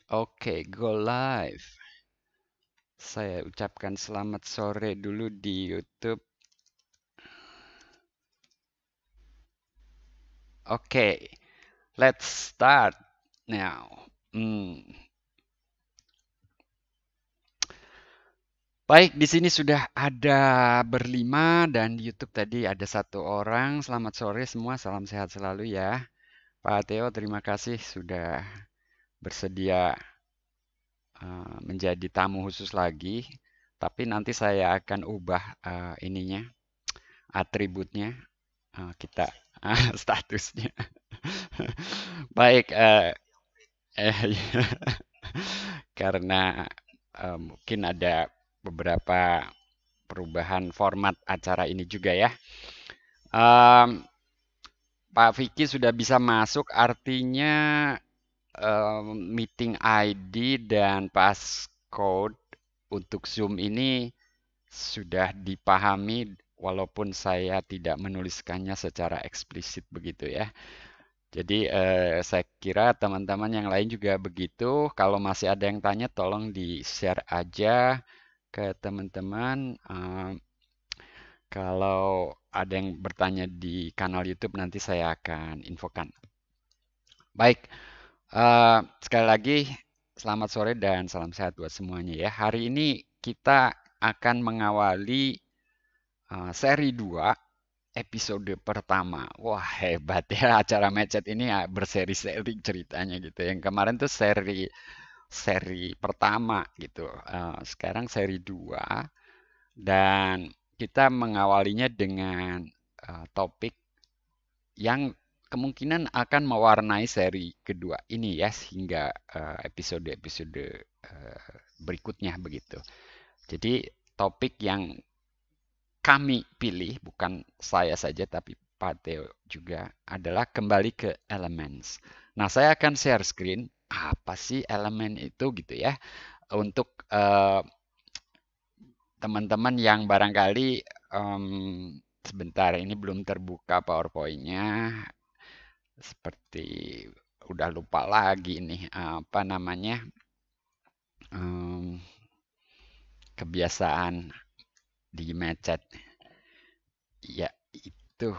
Oke, go live. Saya ucapkan selamat sore dulu di YouTube. Oke, let's start now. Hmm. Baik, di sini sudah ada berlima dan di YouTube tadi ada satu orang. Selamat sore semua, salam sehat selalu ya. Pak Theo, terima kasih sudah bersedia menjadi tamu khusus lagi. Tapi nanti saya akan ubah ininya, atributnya. Kita statusnya. Baik, iya. Karena mungkin ada beberapa perubahan format acara ini juga ya. Em, Pak Vicky sudah bisa masuk, artinya meeting ID dan passcode untuk Zoom ini sudah dipahami walaupun saya tidak menuliskannya secara eksplisit begitu ya. Jadi saya kira teman-teman yang lain juga begitu. Kalau masih ada yang tanya, tolong di-share aja ke teman-teman. Kalau ada yang bertanya di kanal YouTube, nanti saya akan infokan. Baik, sekali lagi selamat sore dan salam sehat buat semuanya ya. Hari ini kita akan mengawali seri 2 episode pertama. Wah, hebat ya acara Mecet ini ya, berseri-seri ceritanya gitu. Yang kemarin tuh seri seri pertama gitu. Sekarang seri 2 dan kita mengawalinya dengan topik yang kemungkinan akan mewarnai seri kedua ini ya hingga episode-episode berikutnya begitu. Jadi topik yang kami pilih, bukan saya saja tapi Pak Theo juga, adalah kembali ke elements. Nah, saya akan share screen apa sih elemen itu gitu ya. Untuk teman-teman yang barangkali sebentar ini belum terbuka PowerPoint-nya, seperti udah lupa lagi nih apa namanya, kebiasaan di Mecet. Ya, itu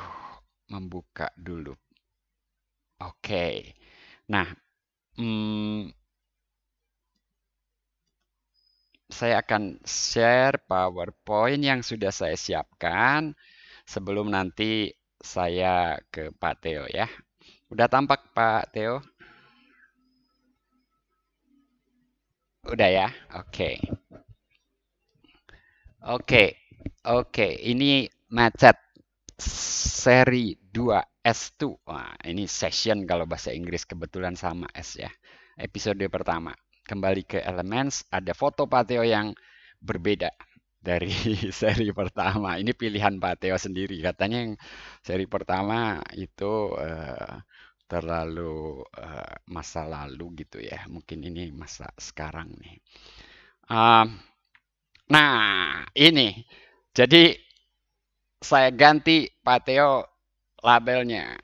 membuka dulu. Oke. Nah, saya akan share PowerPoint yang sudah saya siapkan sebelum nanti saya ke Pak Theo ya. Udah tampak Pak Theo? Udah ya? Oke. Oke. Oke, ini macet seri 2 S2. Wah, ini session kalau bahasa Inggris kebetulan sama S ya. Episode pertama. Kembali ke Elements, ada foto Pateo yang berbeda dari seri pertama. Ini pilihan Pateo sendiri. Katanya yang seri pertama itu terlalu masa lalu gitu ya. Mungkin ini masa sekarang nih. Um, nah, ini. Jadi saya ganti Pak Theo labelnya.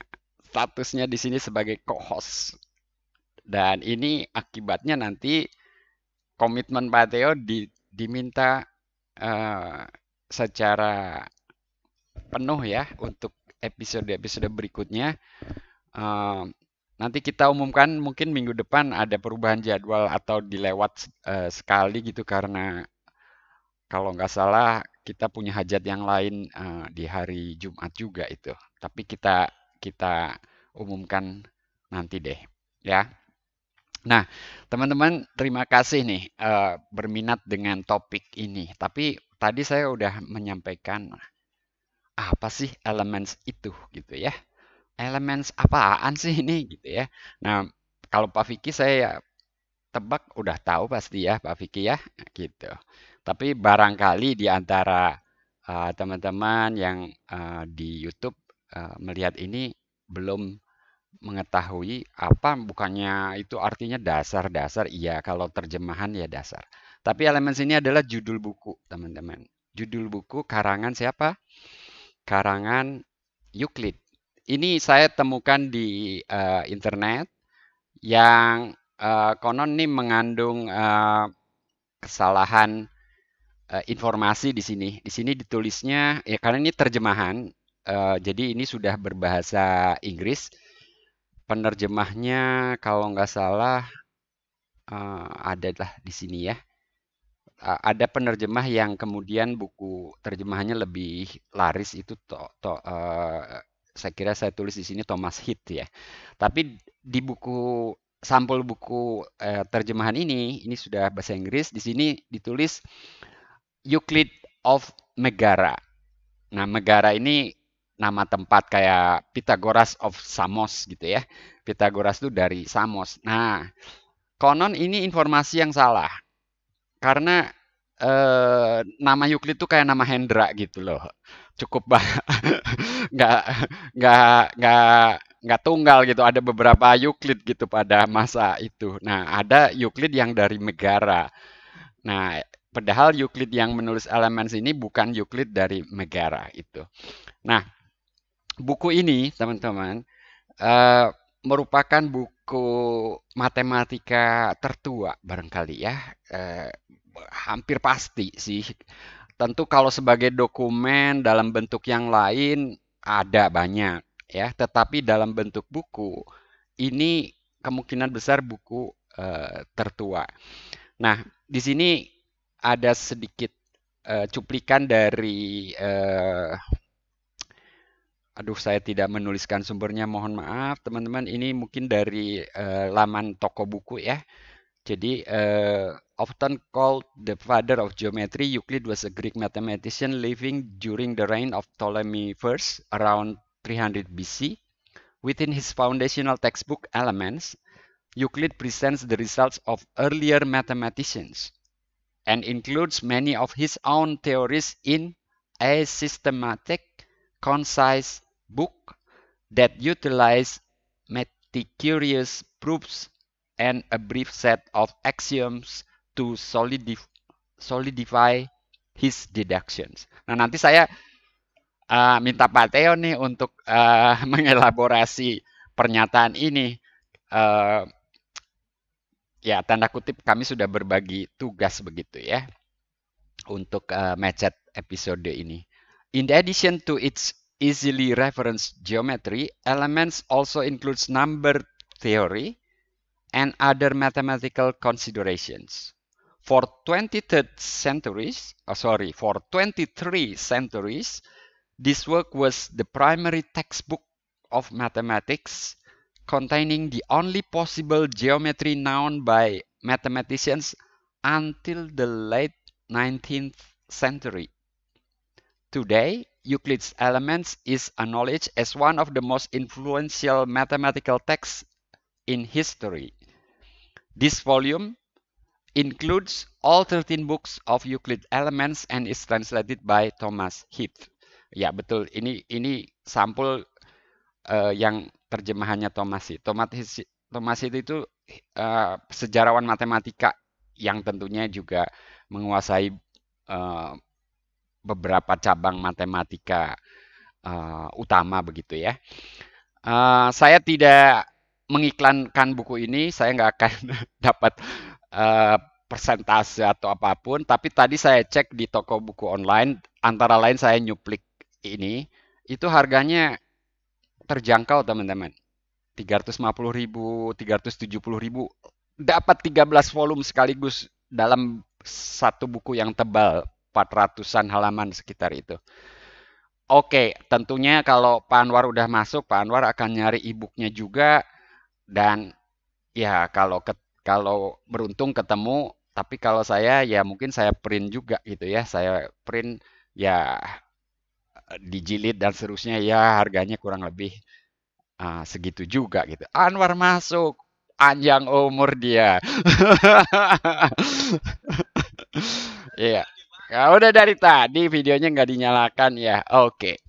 Statusnya di sini sebagai co-host. Dan ini akibatnya nanti komitmen Pak Theo diminta secara penuh ya untuk episode-episode berikutnya. Nanti kita umumkan mungkin minggu depan ada perubahan jadwal atau dilewat sekali gitu karena kalau nggak salah kita punya hajat yang lain di hari Jumat juga itu. Tapi kita kita umumkan nanti deh, ya. Nah, teman-teman, terima kasih nih berminat dengan topik ini. Tapi tadi saya udah menyampaikan apa sih elements itu gitu ya. Elements apaan sih ini gitu ya. Nah, kalau Pak Vicky saya tebak udah tahu pasti ya Pak Vicky ya gitu. Tapi barangkali di antara teman-teman yang di YouTube melihat ini belum mengetahui apa bukannya itu artinya dasar-dasar. Iya, kalau terjemahan ya dasar. Tapi elemen sini adalah judul buku, teman-teman. Judul buku karangan siapa? Karangan Euclid. Ini saya temukan di internet yang konon nih mengandung kesalahan informasi di sini. Di sini ditulisnya ya karena ini terjemahan, jadi ini sudah berbahasa Inggris. Penerjemahnya kalau nggak salah adalah di sini ya. Ada penerjemah yang kemudian buku terjemahannya lebih laris itu saya kira saya tulis di sini Thomas Heath ya. Tapi di buku sampul buku terjemahan ini sudah bahasa Inggris. Di sini ditulis Euclid of Megara. Nah, Megara ini nama tempat kayak Pythagoras of Samos gitu ya. Pythagoras itu dari Samos. Nah, konon ini informasi yang salah. Karena nama Euclid itu kayak nama Hendra gitu loh. Cukup nggak nggak tunggal gitu. Ada beberapa Euclid gitu pada masa itu. Nah, ada Euclid yang dari Megara. Nah, padahal Euclid yang menulis Elements ini bukan Euclid dari Megara itu. Nah, buku ini teman-teman merupakan buku matematika tertua barangkali ya. Hampir pasti sih. Tentu kalau sebagai dokumen dalam bentuk yang lain ada banyak ya, tetapi dalam bentuk buku ini kemungkinan besar buku tertua. Nah, di sini ada sedikit cuplikan dari aduh saya tidak menuliskan sumbernya, mohon maaf teman-teman. Ini mungkin dari laman toko buku ya. Jadi often called the father of geometry, Euclid was a Greek mathematician living during the reign of Ptolemy I around 300 BC. Within his foundational textbook Elements, Euclid presents the results of earlier mathematicians and includes many of his own theories in a systematic, concise book that utilize meticulous proofs and a brief set of axioms to solidify his deductions. Nah, nanti saya minta Pak Theo nih untuk mengelaborasi pernyataan ini. Ya, tanda kutip kami sudah berbagi tugas begitu ya untuk Mecet episode ini. In addition to its easily referenced geometry, Elements also includes number theory and other mathematical considerations. For 23 centuries, this work was the primary textbook of mathematics, containing the only possible geometry known by mathematicians until the late 19th century. Today, Euclid's Elements is acknowledged as one of the most influential mathematical texts in history. This volume includes all 13 books of Euclid Elements and is translated by Thomas Heath. Ya betul, ini sampul yang terjemahannya Thomas Heath. Thomas Heath itu sejarawan matematika yang tentunya juga menguasai beberapa cabang matematika utama begitu ya. Saya tidak mengiklankan buku ini, saya nggak akan dapat persentase atau apapun, tapi tadi saya cek di toko buku online, antara lain saya nyuplik ini, itu harganya terjangkau teman-teman. 350.000, 370.000, dapat 13 volume sekaligus dalam satu buku yang tebal, 400-an halaman sekitar itu. Oke, tentunya kalau Pak Anwar udah masuk, Pak Anwar akan nyari e-booknya juga. Dan ya kalau beruntung ketemu, tapi kalau saya ya mungkin saya print juga gitu ya. Saya print ya dijilid dan seterusnya ya harganya kurang lebih segitu juga gitu. Anwar masuk, panjang umur dia. Iya. Ya udah dari tadi videonya nggak dinyalakan ya. Oke.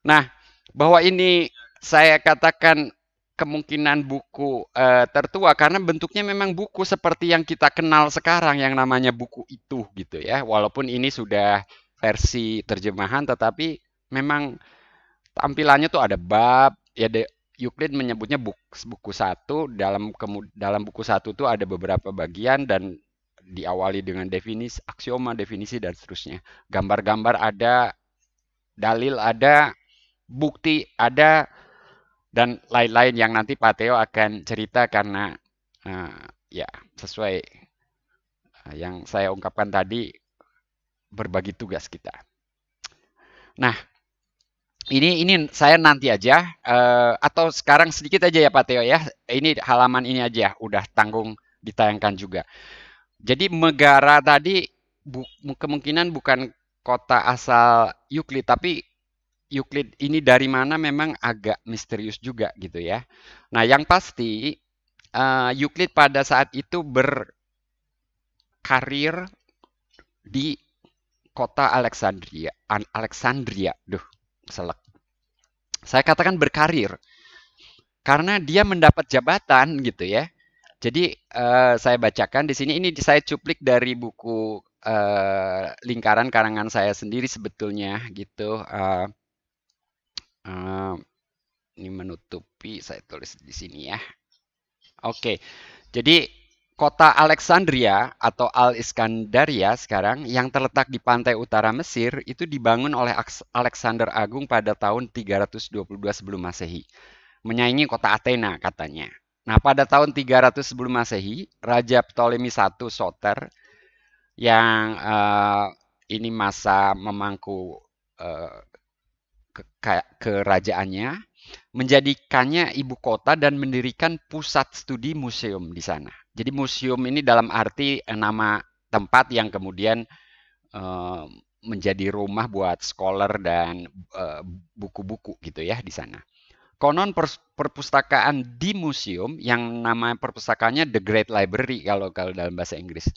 Nah, bahwa ini saya katakan kemungkinan buku tertua karena bentuknya memang buku seperti yang kita kenal sekarang yang namanya buku itu gitu ya. Walaupun ini sudah versi terjemahan tetapi memang tampilannya tuh ada bab, ya Euclid menyebutnya buku satu. Dalam buku satu itu ada beberapa bagian dan diawali dengan definisi, aksioma, definisi, dan seterusnya. Gambar-gambar ada, dalil ada, bukti ada, dan lain-lain yang nanti Pak Theo akan cerita karena ya sesuai yang saya ungkapkan tadi, berbagi tugas kita. Nah, ini saya nanti aja atau sekarang sedikit aja ya Pak Theo ya. Ini halaman ini aja udah tanggung ditayangkan juga. Jadi Megara tadi kemungkinan bukan kota asal Euclid, tapi Euclid ini dari mana memang agak misterius juga gitu ya. Nah, yang pasti Euclid pada saat itu berkarir di kota Alexandria. Duh, selek. Saya katakan berkarir karena dia mendapat jabatan gitu ya. Jadi saya bacakan di sini, ini saya cuplik dari buku lingkaran karangan saya sendiri sebetulnya gitu. Ini menutupi, saya tulis di sini ya. Oke, jadi kota Alexandria atau Al-Iskandaria sekarang yang terletak di pantai utara Mesir itu dibangun oleh Alexander Agung pada tahun 322 sebelum Masehi. Menyaingi kota Athena katanya. Nah, pada tahun 300 sebelum Masehi, Raja Ptolemy I Soter yang ini masa memangku kerajaannya, menjadikannya ibu kota dan mendirikan pusat studi museum di sana. Jadi museum ini dalam arti nama tempat yang kemudian menjadi rumah buat scholar dan buku-buku gitu ya di sana. Konon perpustakaan di museum yang nama perpustakaannya The Great Library kalau dalam bahasa Inggris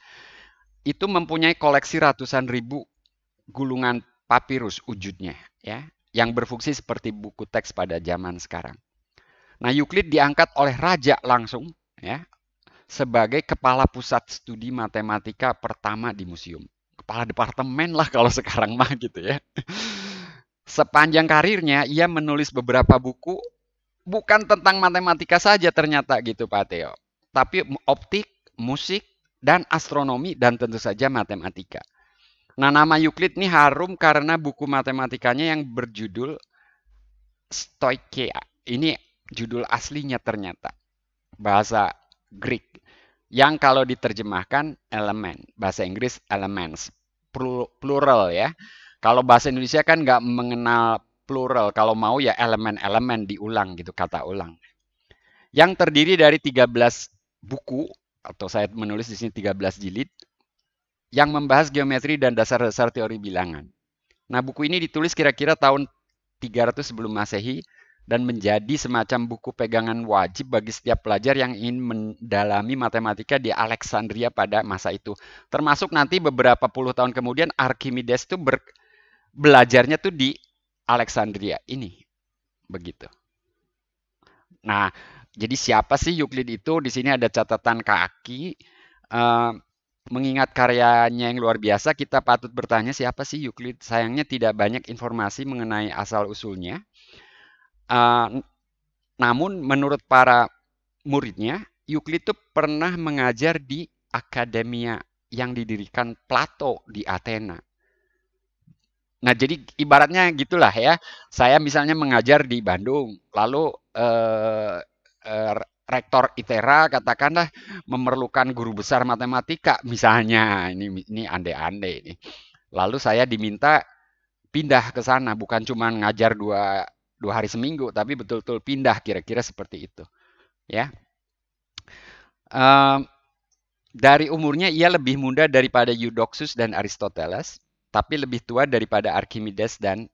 itu mempunyai koleksi ratusan ribu gulungan papirus wujudnya ya yang berfungsi seperti buku teks pada zaman sekarang. Nah, Euclid diangkat oleh raja langsung ya sebagai kepala pusat studi matematika pertama di museum. Kepala departemen lah kalau sekarang mah gitu ya. Sepanjang karirnya ia menulis beberapa buku bukan tentang matematika saja ternyata gitu Pak Theo. Tapi optik, musik, dan astronomi dan tentu saja matematika. Nah, nama Euclid ini harum karena buku matematikanya yang berjudul Stoicheia. Ini judul aslinya ternyata. Bahasa Greek. Yang kalau diterjemahkan elemen. Bahasa Inggris elements. Plural ya. Kalau bahasa Indonesia kan nggak mengenal plural. Kalau mau ya elemen-elemen diulang gitu, kata ulang. Yang terdiri dari 13 buku, atau saya menulis di sini 13 jilid, yang membahas geometri dan dasar-dasar teori bilangan. Nah, buku ini ditulis kira-kira tahun 300 sebelum Masehi dan menjadi semacam buku pegangan wajib bagi setiap pelajar yang ingin mendalami matematika di Alexandria pada masa itu. Termasuk nanti beberapa puluh tahun kemudian Archimedes tuh belajarnya tuh di Alexandria ini. Begitu. Nah, jadi siapa sih Euclid itu? Di sini ada catatan kaki. Mengingat karyanya yang luar biasa, kita patut bertanya siapa sih Euclid? Sayangnya tidak banyak informasi mengenai asal-usulnya. Namun menurut para muridnya, Euclid itu pernah mengajar di akademia yang didirikan Plato di Athena. Nah, jadi ibaratnya gitulah ya. Saya misalnya mengajar di Bandung, lalu rektor ITERA katakanlah memerlukan guru besar matematika misalnya, ini andai-andai ini. Lalu saya diminta pindah ke sana, bukan cuma ngajar dua hari seminggu, tapi betul-betul pindah, kira-kira seperti itu. Ya, dari umurnya ia lebih muda daripada Eudoxus dan Aristoteles, tapi lebih tua daripada Archimedes dan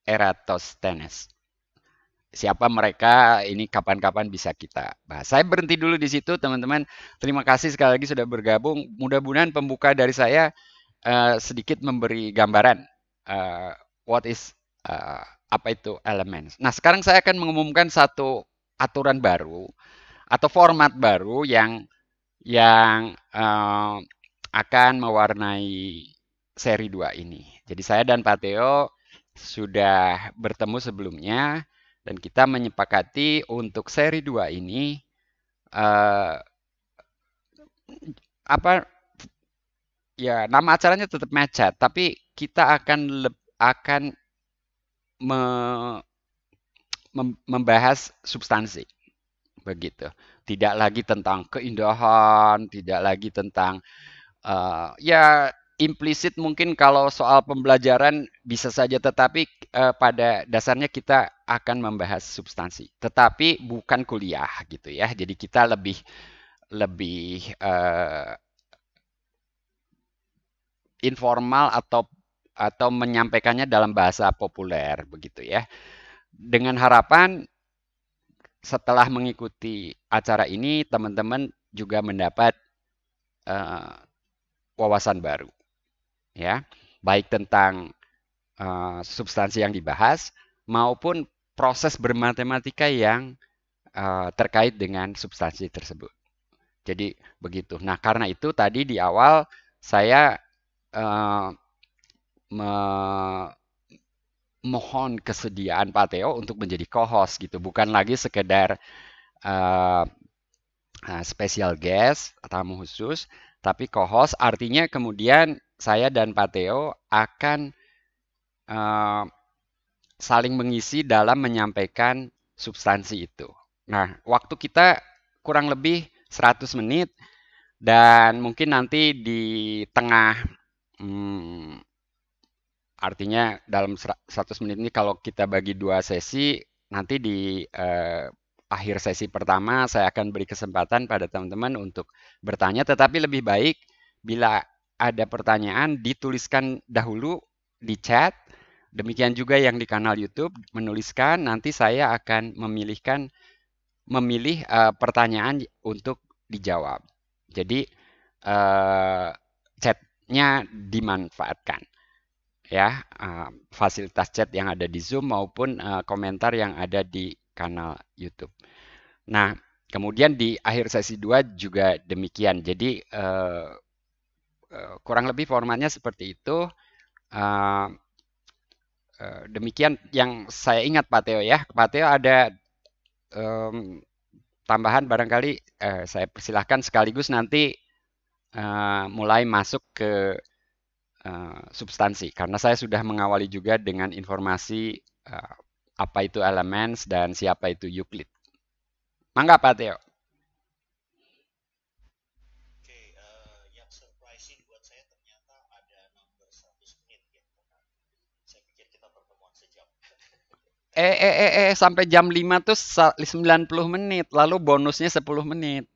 Eratosthenes. Siapa mereka, ini kapan-kapan bisa kita bahas. Saya berhenti dulu di situ teman-teman. Terima kasih sekali lagi sudah bergabung. Mudah-mudahan pembuka dari saya sedikit memberi gambaran what is apa itu elements. Nah, sekarang saya akan mengumumkan satu aturan baru atau format baru yang akan mewarnai seri 2 ini. Jadi saya dan Pak Theo sudah bertemu sebelumnya Dan kita menyepakati untuk seri 2 ini eh, apa ya nama acaranya tetap Matchat, tapi kita akan me- membahas substansi begitu. Tidak lagi tentang keindahan, tidak lagi tentang ya implisit mungkin kalau soal pembelajaran bisa saja, tetapi pada dasarnya kita akan membahas substansi, tetapi bukan kuliah gitu ya. Jadi kita lebih lebih informal atau menyampaikannya dalam bahasa populer begitu ya. Dengan harapan setelah mengikuti acara ini teman-teman juga mendapat uh, wawasan baru ya, baik tentang substansi yang dibahas maupun proses bermatematika yang terkait dengan substansi tersebut. Jadi begitu. Nah, karena itu tadi di awal saya uh, mohon kesediaan Pak Teo untuk menjadi co-host gitu, bukan lagi sekedar uh, special guest, tamu khusus, tapi co-host artinya kemudian saya dan Pak Teo akan uh, saling mengisi dalam menyampaikan substansi itu. Nah, waktu kita kurang lebih 100 menit dan mungkin nanti di tengah hmm, artinya dalam 100 menit ini kalau kita bagi dua sesi, nanti di akhir sesi pertama saya akan beri kesempatan pada teman-teman untuk bertanya, tetapi lebih baik bila ada pertanyaan dituliskan dahulu di chat. Demikian juga yang di kanal YouTube menuliskan, nanti saya akan memilih pertanyaan untuk dijawab. Jadi chatnya dimanfaatkan ya, fasilitas chat yang ada di Zoom maupun komentar yang ada di kanal YouTube. Nah, kemudian di akhir sesi 2 juga demikian. Jadi kurang lebih formatnya seperti itu. Uh, Demikian yang saya ingat Pak Teo ya. Pak Teo ada um, tambahan barangkali saya persilahkan sekaligus nanti mulai masuk ke substansi karena saya sudah mengawali juga dengan informasi apa itu Elements dan siapa itu Euclid. Mangga Pak Teo. Sampai jam 5 tuh 90 menit, lalu bonusnya 10 menit.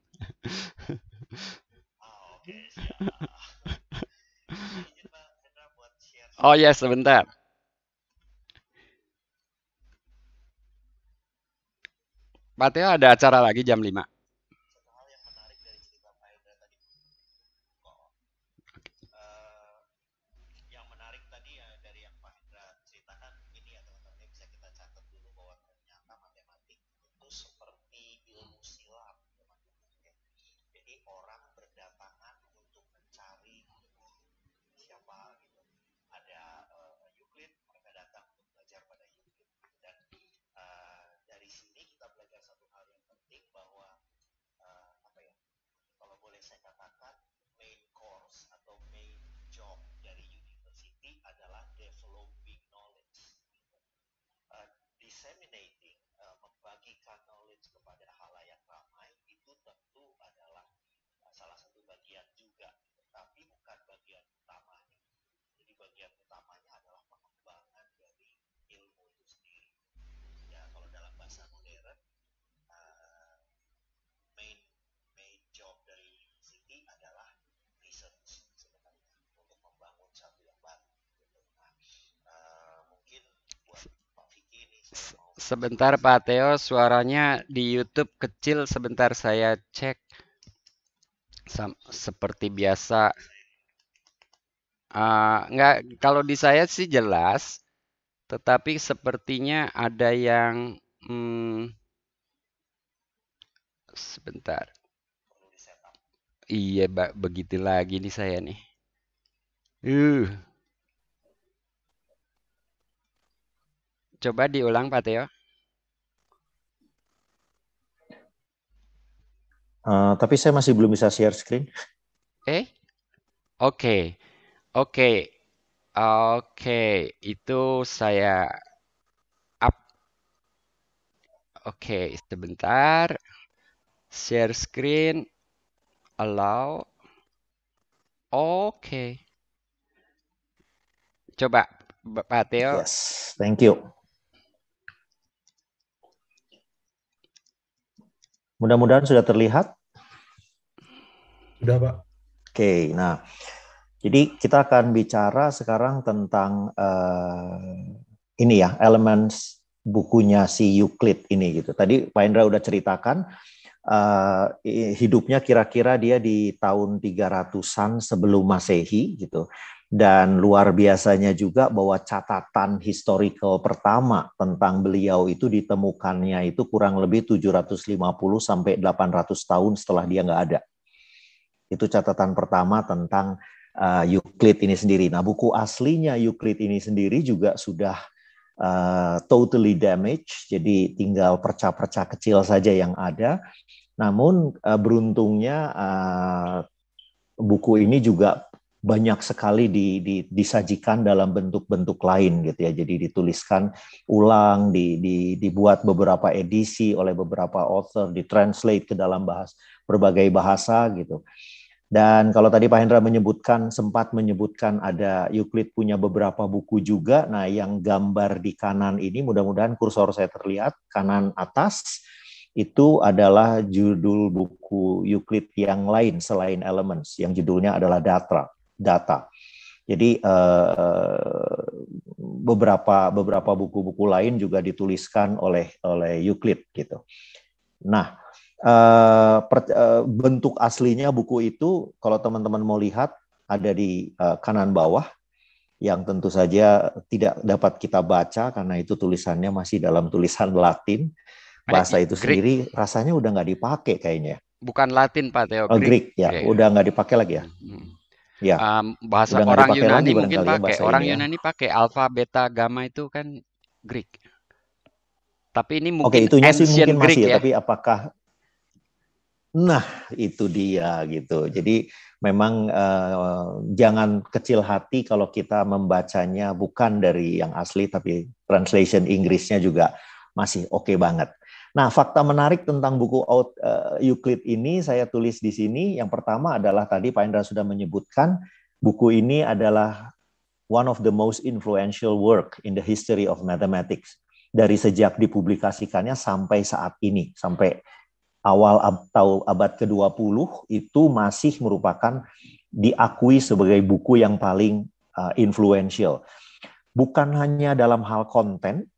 Oh ya, sebentar. Pak Teo ada acara lagi jam 5. Sebentar Pak Teo, suaranya di YouTube kecil. Sebentar saya cek. Seperti biasa. Nggak, kalau di saya sih jelas, tetapi sepertinya ada yang sebentar. Iya, begitu lagi nih saya nih. Uh, Coba diulang Pak Teo. Tapi saya masih belum bisa share screen. Eh, oke, oke, oke. Itu saya up. Oke, sebentar. Share screen, allow. Oke. Coba, Pak Theo. Yes, thank you. Mudah-mudahan sudah terlihat. Sudah, Pak. Oke, nah, jadi kita akan bicara sekarang tentang ini ya, elemen bukunya si Euclid ini gitu. Tadi Pak Indra udah ceritakan hidupnya kira-kira dia di tahun 300-an sebelum Masehi gitu. Dan luar biasanya juga bahwa catatan historical pertama tentang beliau itu ditemukannya itu kurang lebih 750 sampai 800 tahun setelah dia nggak ada. Itu catatan pertama tentang Euclid ini sendiri. Nah, buku aslinya Euclid ini sendiri juga sudah totally damaged, jadi tinggal perca-perca kecil saja yang ada. Namun beruntungnya buku ini juga banyak sekali disajikan dalam bentuk-bentuk lain gitu ya. Jadi dituliskan ulang, dibuat beberapa edisi oleh beberapa author, ditranslate ke dalam berbagai bahasa gitu. Dan kalau tadi Pak Hendra sempat menyebutkan ada Euclid punya beberapa buku juga. Nah, yang gambar di kanan ini mudah-mudahan kursor saya terlihat kanan atas itu adalah judul buku Euclid yang lain selain Elements, yang judulnya adalah Data. Jadi beberapa buku-buku lain juga dituliskan oleh Euclid gitu. Nah, bentuk aslinya buku itu kalau teman-teman mau lihat ada di kanan bawah, yang tentu saja tidak dapat kita baca karena itu tulisannya masih dalam tulisan Latin. Bahasa itu Greek. sendiri rasanya udah nggak dipakai kayaknya. Bukan Latin, Pak Theo. Greek ya, Greek. udah nggak dipakai lagi ya. Ya. Bahasa udah orang Yunani lagi mungkin pakai. Orang ya. Yunani pakai alfa, beta, gamma itu kan Greek. Tapi ini Oke, mungkin itunya sih ancient mungkin Greek masih ya. Tapi apakah itu dia gitu. Jadi memang jangan kecil hati kalau kita membacanya bukan dari yang asli, tapi translation Inggrisnya juga masih oke banget. Nah, fakta menarik tentang buku Euclid ini saya tulis di sini. Yang pertama adalah tadi Pak Indra sudah menyebutkan, buku ini adalah one of the most influential work in the history of mathematics. Dari sejak dipublikasikannya sampai saat ini, sampai awal abad ke-20 itu masih merupakan diakui sebagai buku yang paling influential. Bukan hanya dalam hal konten,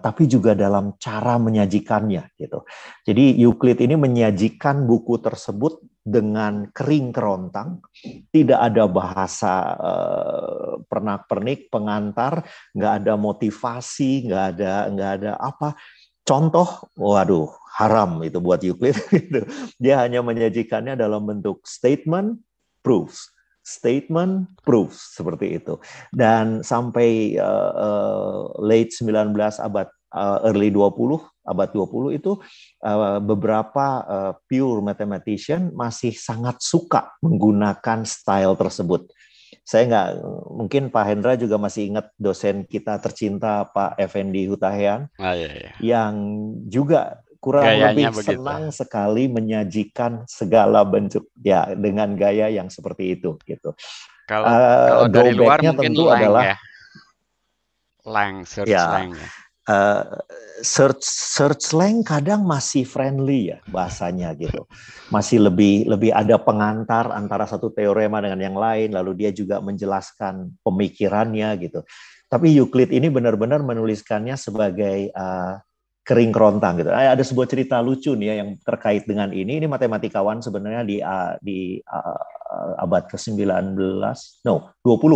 tapi juga dalam cara menyajikannya gitu. Jadi Euclid ini menyajikan buku tersebut dengan kering kerontang, tidak ada bahasa pernak-pernik, pengantar, nggak ada motivasi, nggak ada apa. Contoh, waduh, haram itu buat Euclid. Dia hanya menyajikannya dalam bentuk statement, proofs. Statement, proofs, seperti itu. Dan sampai late 19 abad, early 20, abad 20 itu beberapa pure mathematician masih sangat suka menggunakan style tersebut. Saya nggak, mungkin Pak Hendra juga masih ingat dosen kita tercinta Pak Effendi Hutahian, yang juga kurang Gayanya lebih senang sekali menyajikan segala bentuk ya dengan gaya yang seperti itu gitu. Kalau dari luar mungkin tentu Lang adalah ya. Lang, search Lang ya. Search Lang kadang masih friendly ya bahasanya gitu. Masih lebih ada pengantar antara satu teorema dengan yang lain, lalu dia juga menjelaskan pemikirannya gitu. Tapi Euclid ini benar-benar menuliskannya sebagai kering kerontang gitu. Ada sebuah cerita lucu nih ya yang terkait dengan ini. Ini matematikawan sebenarnya di abad ke-19, 20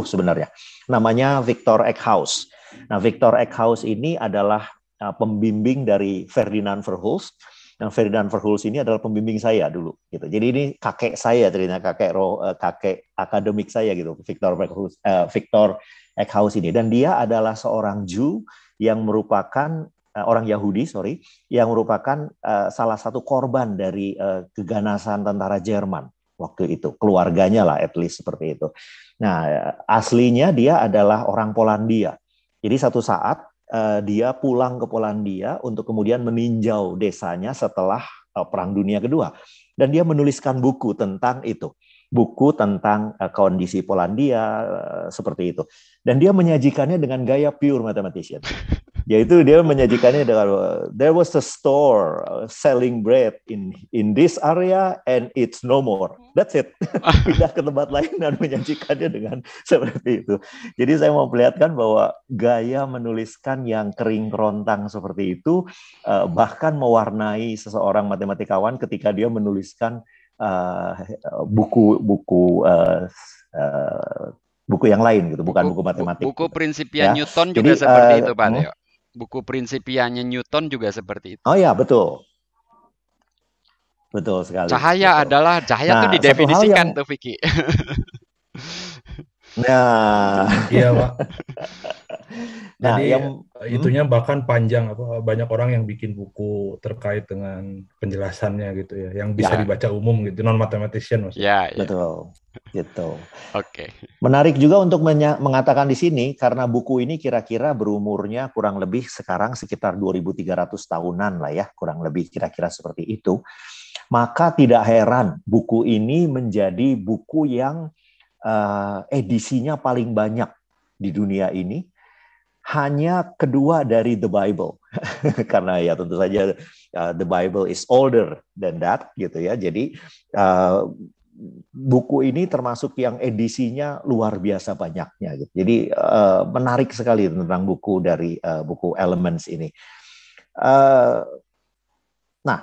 sebenarnya. Namanya Victor Eckhaus. Nah, Victor Eckhaus ini adalah pembimbing dari Ferdinand Verhulst. Nah, Ferdinand Verhulst ini adalah pembimbing saya dulu gitu. Jadi ini kakek saya, ternyata kakek akademik saya gitu, Victor Eckhaus ini. Dan dia adalah seorang Jew yang merupakan orang Yahudi, yang merupakan salah satu korban dari keganasan tentara Jerman waktu itu. Keluarganya lah, at least seperti itu. Nah, aslinya dia adalah orang Polandia. Jadi satu saat dia pulang ke Polandia untuk kemudian meninjau desanya setelah Perang Dunia Kedua. Dan dia menuliskan buku tentang itu. Buku tentang kondisi Polandia, seperti itu. Dan dia menyajikannya dengan gaya pure mathematician. Yaitu dia menyajikannya dengan there was a store selling bread in this area and it's no more. That's it. Pindah ke tempat lain dan menyajikannya dengan seperti itu. Jadi saya mau perlihatkan bahwa gaya menuliskan yang kering kerontang seperti itu bahkan mewarnai seseorang matematikawan ketika dia menuliskan buku yang lain gitu, bukan buku matematik. Buku gitu. Principia Ya. Newton juga Jadi, seperti itu, Pak Teo. Buku Principianya Newton juga seperti itu. Oh ya, betul. Betul sekali. Cahaya Nah, tuh didefinisikan tuh, Vicky. Nah, Iya, Pak. nah, Jadi yang itunya bahkan panjang, banyak orang yang bikin buku terkait dengan penjelasannya gitu ya, yang bisa Ya. dibaca umum gitu, non mathematician maksudnya. Ya. betul, gitu. Oke. Menarik juga untuk mengatakan di sini karena buku ini kira-kira berumurnya kurang lebih sekarang sekitar 2.300 tahunan lah ya, kurang lebih kira-kira seperti itu. Maka tidak heran buku ini menjadi buku yang edisinya paling banyak di dunia ini, hanya kedua dari The Bible. Karena ya tentu saja The Bible is older than that gitu ya. Jadi buku ini termasuk yang edisinya luar biasa banyaknya gitu. Jadi menarik sekali tentang buku dari buku Elements ini. Nah,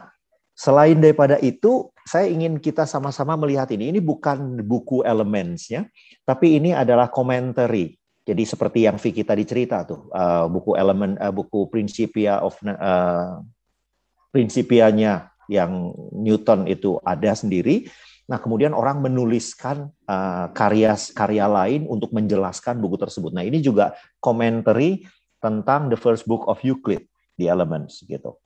selain daripada itu, saya ingin kita sama-sama melihat ini. Ini bukan buku Elements-nya, tapi ini adalah commentary. Jadi seperti yang Vicky tadi cerita tuh, buku Principianya yang Newton itu ada sendiri. Nah, kemudian orang menuliskan karya lain untuk menjelaskan buku tersebut. Nah, ini juga commentary tentang the first book of Euclid, The Elements gitu.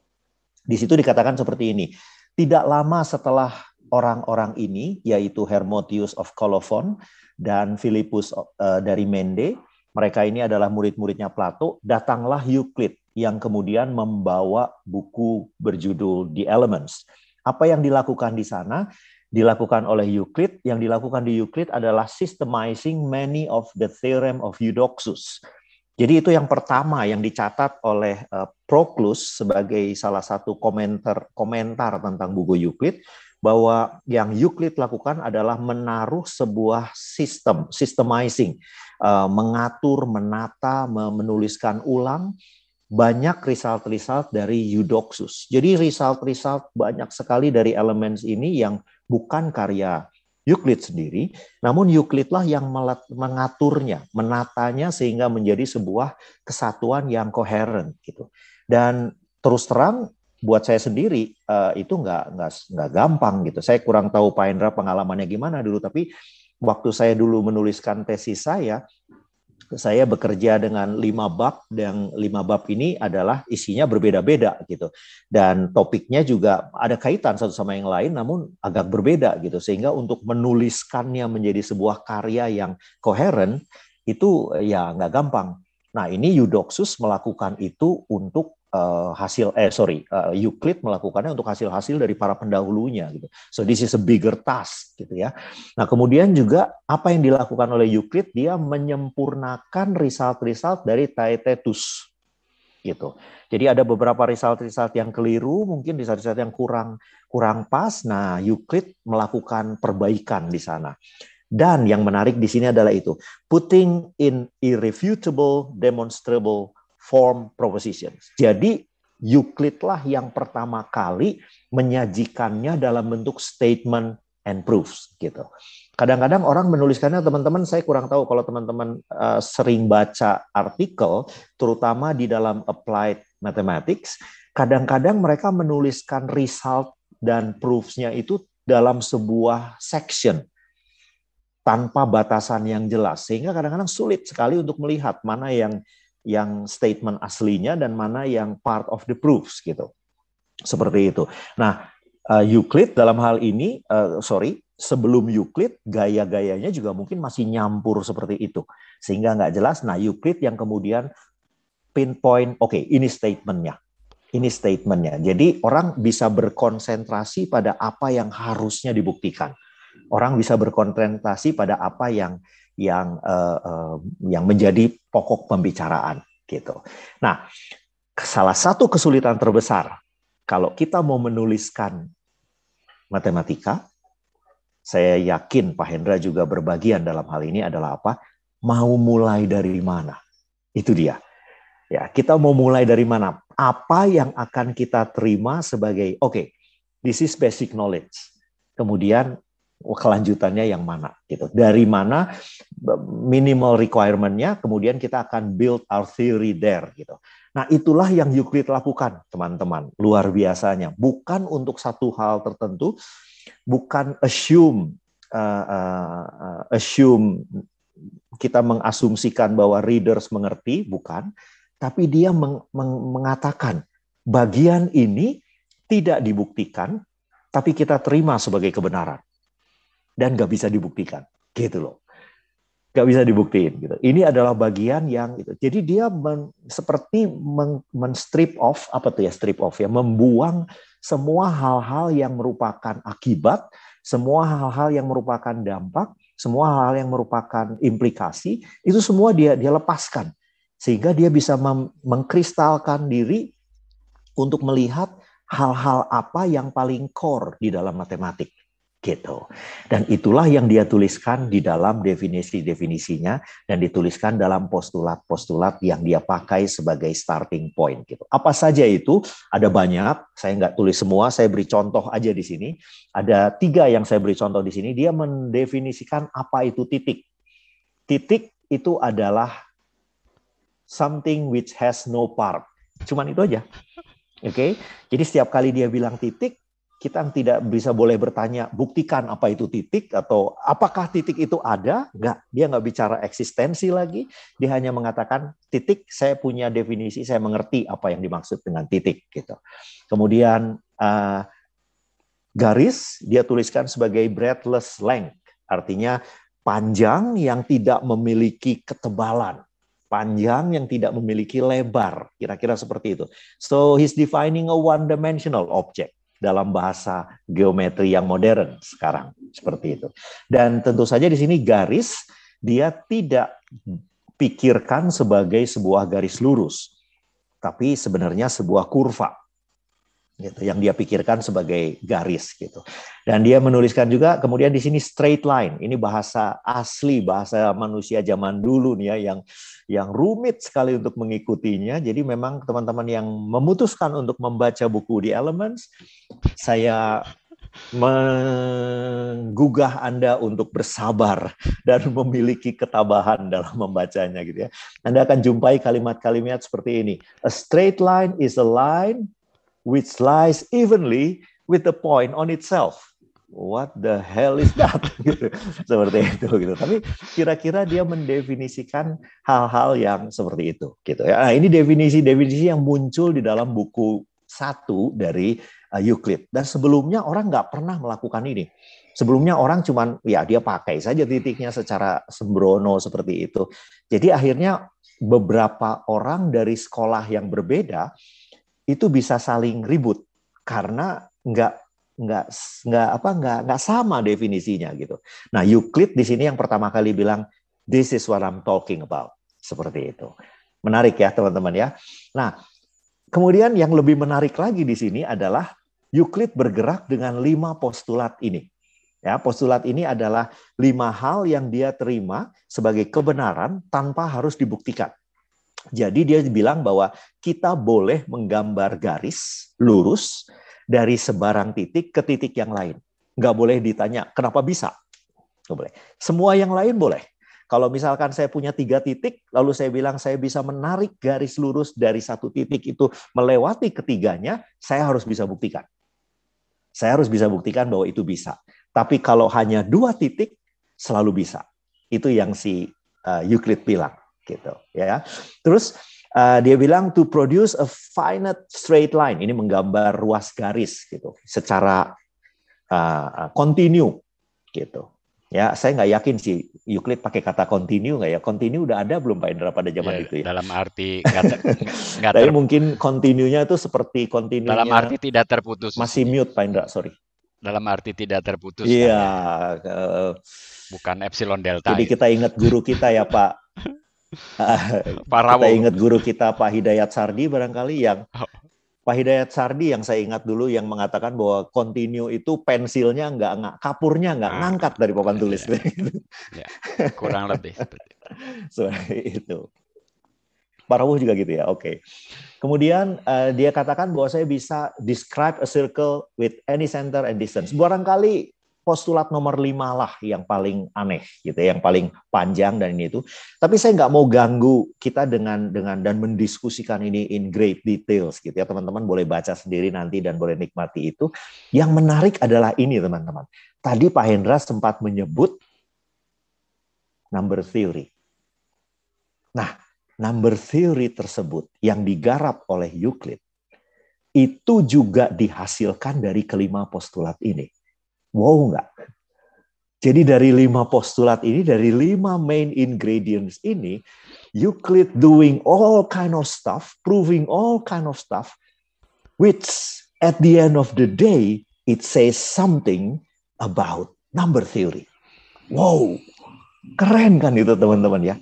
Di situ dikatakan seperti ini. Tidak lama setelah orang-orang ini, yaitu Hermotius of Colophon dan Philippus dari Mende, mereka ini adalah murid-muridnya Plato, datanglah Euclid yang kemudian membawa buku berjudul The Elements. Apa yang dilakukan di sana? Dilakukan oleh Euclid. Yang dilakukan di Euclid adalah systemizing many of the theorem of Eudoxus. Jadi itu yang pertama yang dicatat oleh Proclus sebagai salah satu komentar tentang buku Euclid, bahwa yang Euclid lakukan adalah menaruh sebuah systemizing, mengatur, menata, menuliskan ulang banyak result-result dari Eudoxus. Jadi result-result banyak sekali dari Elements ini yang bukan karya Euclid sendiri, namun Euclid lah yang mengaturnya, menatanya sehingga menjadi sebuah kesatuan yang koheren gitu. Dan terus terang buat saya sendiri itu nggak gampang gitu. Saya kurang tahu Pak Hendra pengalamannya gimana dulu, tapi waktu saya dulu menuliskan tesis saya bekerja dengan 5 bab, dan 5 bab ini adalah isinya berbeda-beda gitu. Dan topiknya juga ada kaitan satu sama yang lain, namun agak berbeda gitu. Sehingga untuk menuliskannya menjadi sebuah karya yang koheren, itu ya nggak gampang. Nah, ini Eudoxus melakukan itu untuk Euclid melakukannya untuk hasil-hasil dari para pendahulunya gitu. So this is a bigger task gitu ya. Nah, kemudian juga apa yang dilakukan oleh Euclid, dia menyempurnakan result-result dari Theaetetus gitu. Jadi ada beberapa result-result yang keliru, mungkin result-result yang kurang pas. Nah, Euclid melakukan perbaikan di sana. Dan yang menarik di sini adalah itu, putting in irrefutable, demonstrable form propositions. Jadi Euclid lah yang pertama kali menyajikannya dalam bentuk statement and proofs gitu. Kadang-kadang orang menuliskannya, teman-teman, saya kurang tahu kalau teman-teman sering baca artikel, terutama di dalam applied mathematics, kadang-kadang mereka menuliskan result dan proofs-nya itu dalam sebuah section tanpa batasan yang jelas, sehingga kadang-kadang sulit sekali untuk melihat mana yang yang statement aslinya dan mana yang part of the proofs gitu. Seperti itu. Nah, Euclid dalam hal ini, sebelum Euclid, gaya-gayanya juga mungkin masih nyampur seperti itu. Sehingga nggak jelas. Nah, Euclid yang kemudian pinpoint, oke, ini statementnya. Ini statementnya. Jadi orang bisa berkonsentrasi pada apa yang harusnya dibuktikan. Orang bisa berkonsentrasi pada apa yang menjadi pokok pembicaraan gitu. Nah, salah satu kesulitan terbesar kalau kita mau menuliskan matematika, saya yakin Pak Hendra juga berbagian dalam hal ini adalah apa? Mau mulai dari mana? Itu dia. Ya, kita mau mulai dari mana? Apa yang akan kita terima sebagai this is basic knowledge. Kemudian kelanjutannya yang mana gitu. Dari mana minimal requirement-nya, kemudian kita akan build our theory there gitu. Nah, itulah yang Euclid lakukan, teman-teman. Luar biasanya. Bukan untuk satu hal tertentu, bukan assume kita mengasumsikan bahwa readers mengerti, bukan. Tapi dia mengatakan bagian ini tidak dibuktikan, tapi kita terima sebagai kebenaran. Dan nggak bisa dibuktikan. Gitu loh. Nggak bisa dibuktiin. Gitu. Ini adalah bagian yang... Gitu. Jadi dia seperti strip off, membuang semua hal-hal yang merupakan akibat, semua hal-hal yang merupakan dampak, semua hal-hal yang merupakan implikasi, itu semua dia lepaskan. Sehingga dia bisa mengkristalkan diri untuk melihat hal-hal apa yang paling core di dalam matematik. Gitu. Dan itulah yang dia tuliskan di dalam definisi-definisinya dan dituliskan dalam postulat-postulat yang dia pakai sebagai starting point. Gitu. Apa saja itu? Ada banyak, saya nggak tulis semua, saya beri contoh aja di sini. Ada 3 yang saya beri contoh di sini. Dia mendefinisikan apa itu titik. Titik itu adalah something which has no part. Cuman itu aja. Oke. Jadi setiap kali dia bilang titik, kita tidak bisa boleh bertanya, buktikan apa itu titik, atau apakah titik itu ada? Enggak. Dia nggak bicara eksistensi lagi. Dia hanya mengatakan titik, saya punya definisi, saya mengerti apa yang dimaksud dengan titik. Gitu. Kemudian garis, dia tuliskan sebagai breadthless length. Artinya panjang yang tidak memiliki ketebalan. Panjang yang tidak memiliki lebar, kira-kira seperti itu. So he's defining a one-dimensional object dalam bahasa geometri yang modern sekarang, seperti itu. Dan tentu saja di sini garis dia tidak pikirkan sebagai sebuah garis lurus, tapi sebenarnya sebuah kurva. Gitu, yang dia pikirkan sebagai garis gitu. Dan dia menuliskan juga kemudian di sini straight line. Ini bahasa asli, bahasa manusia zaman dulu nih ya, yang rumit sekali untuk mengikutinya. Jadi memang teman-teman yang memutuskan untuk membaca buku The Elements, saya menggugah Anda untuk bersabar dan memiliki ketabahan dalam membacanya gitu ya. Anda akan jumpai kalimat-kalimat seperti ini. A straight line is a line which lies evenly with the point on itself. What the hell is that? Gitu. Seperti itu gitu. Tapi kira-kira dia mendefinisikan hal-hal yang seperti itu gitu ya. Nah, ini definisi-definisi yang muncul di dalam buku 1 dari Euclid. Dan sebelumnya orang nggak pernah melakukan ini. Sebelumnya orang cuman ya dia pakai saja titiknya secara sembrono seperti itu. Jadi akhirnya beberapa orang dari sekolah yang berbeda itu bisa saling ribut karena nggak sama definisinya gitu. Nah, Euclid di sini yang pertama kali bilang this is what I'm talking about, seperti itu. Menarik ya teman-teman ya. Nah, kemudian yang lebih menarik lagi di sini adalah Euclid bergerak dengan 5 postulat ini. Ya, postulat ini adalah 5 hal yang dia terima sebagai kebenaran tanpa harus dibuktikan. Jadi dia bilang bahwa kita boleh menggambar garis lurus dari sebarang titik ke titik yang lain. Nggak boleh ditanya, kenapa bisa? Nggak boleh. Semua yang lain boleh. Kalau misalkan saya punya 3 titik, lalu saya bilang saya bisa menarik garis lurus dari 1 titik itu melewati ketiganya, saya harus bisa buktikan. Saya harus bisa buktikan bahwa itu bisa. Tapi kalau hanya 2 titik, selalu bisa. Itu yang si Euclid bilang. Gitu ya. Terus Dia bilang to produce a finite straight line. Ini menggambar ruas garis gitu, secara continue gitu. Ya, saya nggak yakin sih Euclid pakai kata continue nggak ya? Continue udah ada belum Pak Indra pada zaman Ya, itu ya? dalam arti nggak Tapi mungkin continue-nya itu seperti dalam continue-nya arti tidak terputus di masih sini. mute Pak Indra, sorry. Dalam arti tidak terputus Iya, kan ya. Bukan epsilon delta jadi itu. kita ingat guru kita ya Pak. Kita Parawo. ingat guru kita Pak Hidayat Sardi barangkali yang Oh, Pak Hidayat Sardi yang saya ingat dulu yang mengatakan bahwa continue itu pensilnya nggak kapurnya nggak ngangkat dari papan tulis. ya, kurang lebih seperti itu. Seperti itu. Pak Rawuh juga gitu ya, oke. Kemudian dia katakan bahwa saya bisa describe a circle with any center and distance. Barangkali postulat nomor 5 lah yang paling aneh gitu, yang paling panjang dan ini itu. Tapi saya nggak mau ganggu kita dengan dan mendiskusikan ini in great details gitu ya. Teman-teman boleh baca sendiri nanti dan boleh nikmati itu. Yang menarik adalah ini teman-teman. Tadi Pak Hendra sempat menyebut number theory. Nah, number theory tersebut yang digarap oleh Euclid itu juga dihasilkan dari kelima postulat ini. Wow nggak? Jadi dari 5 postulat ini, dari 5 main ingredients ini, Euclid doing all kind of stuff, proving all kind of stuff, which at the end of the day, it says something about number theory. Wow, keren kan itu teman-teman ya?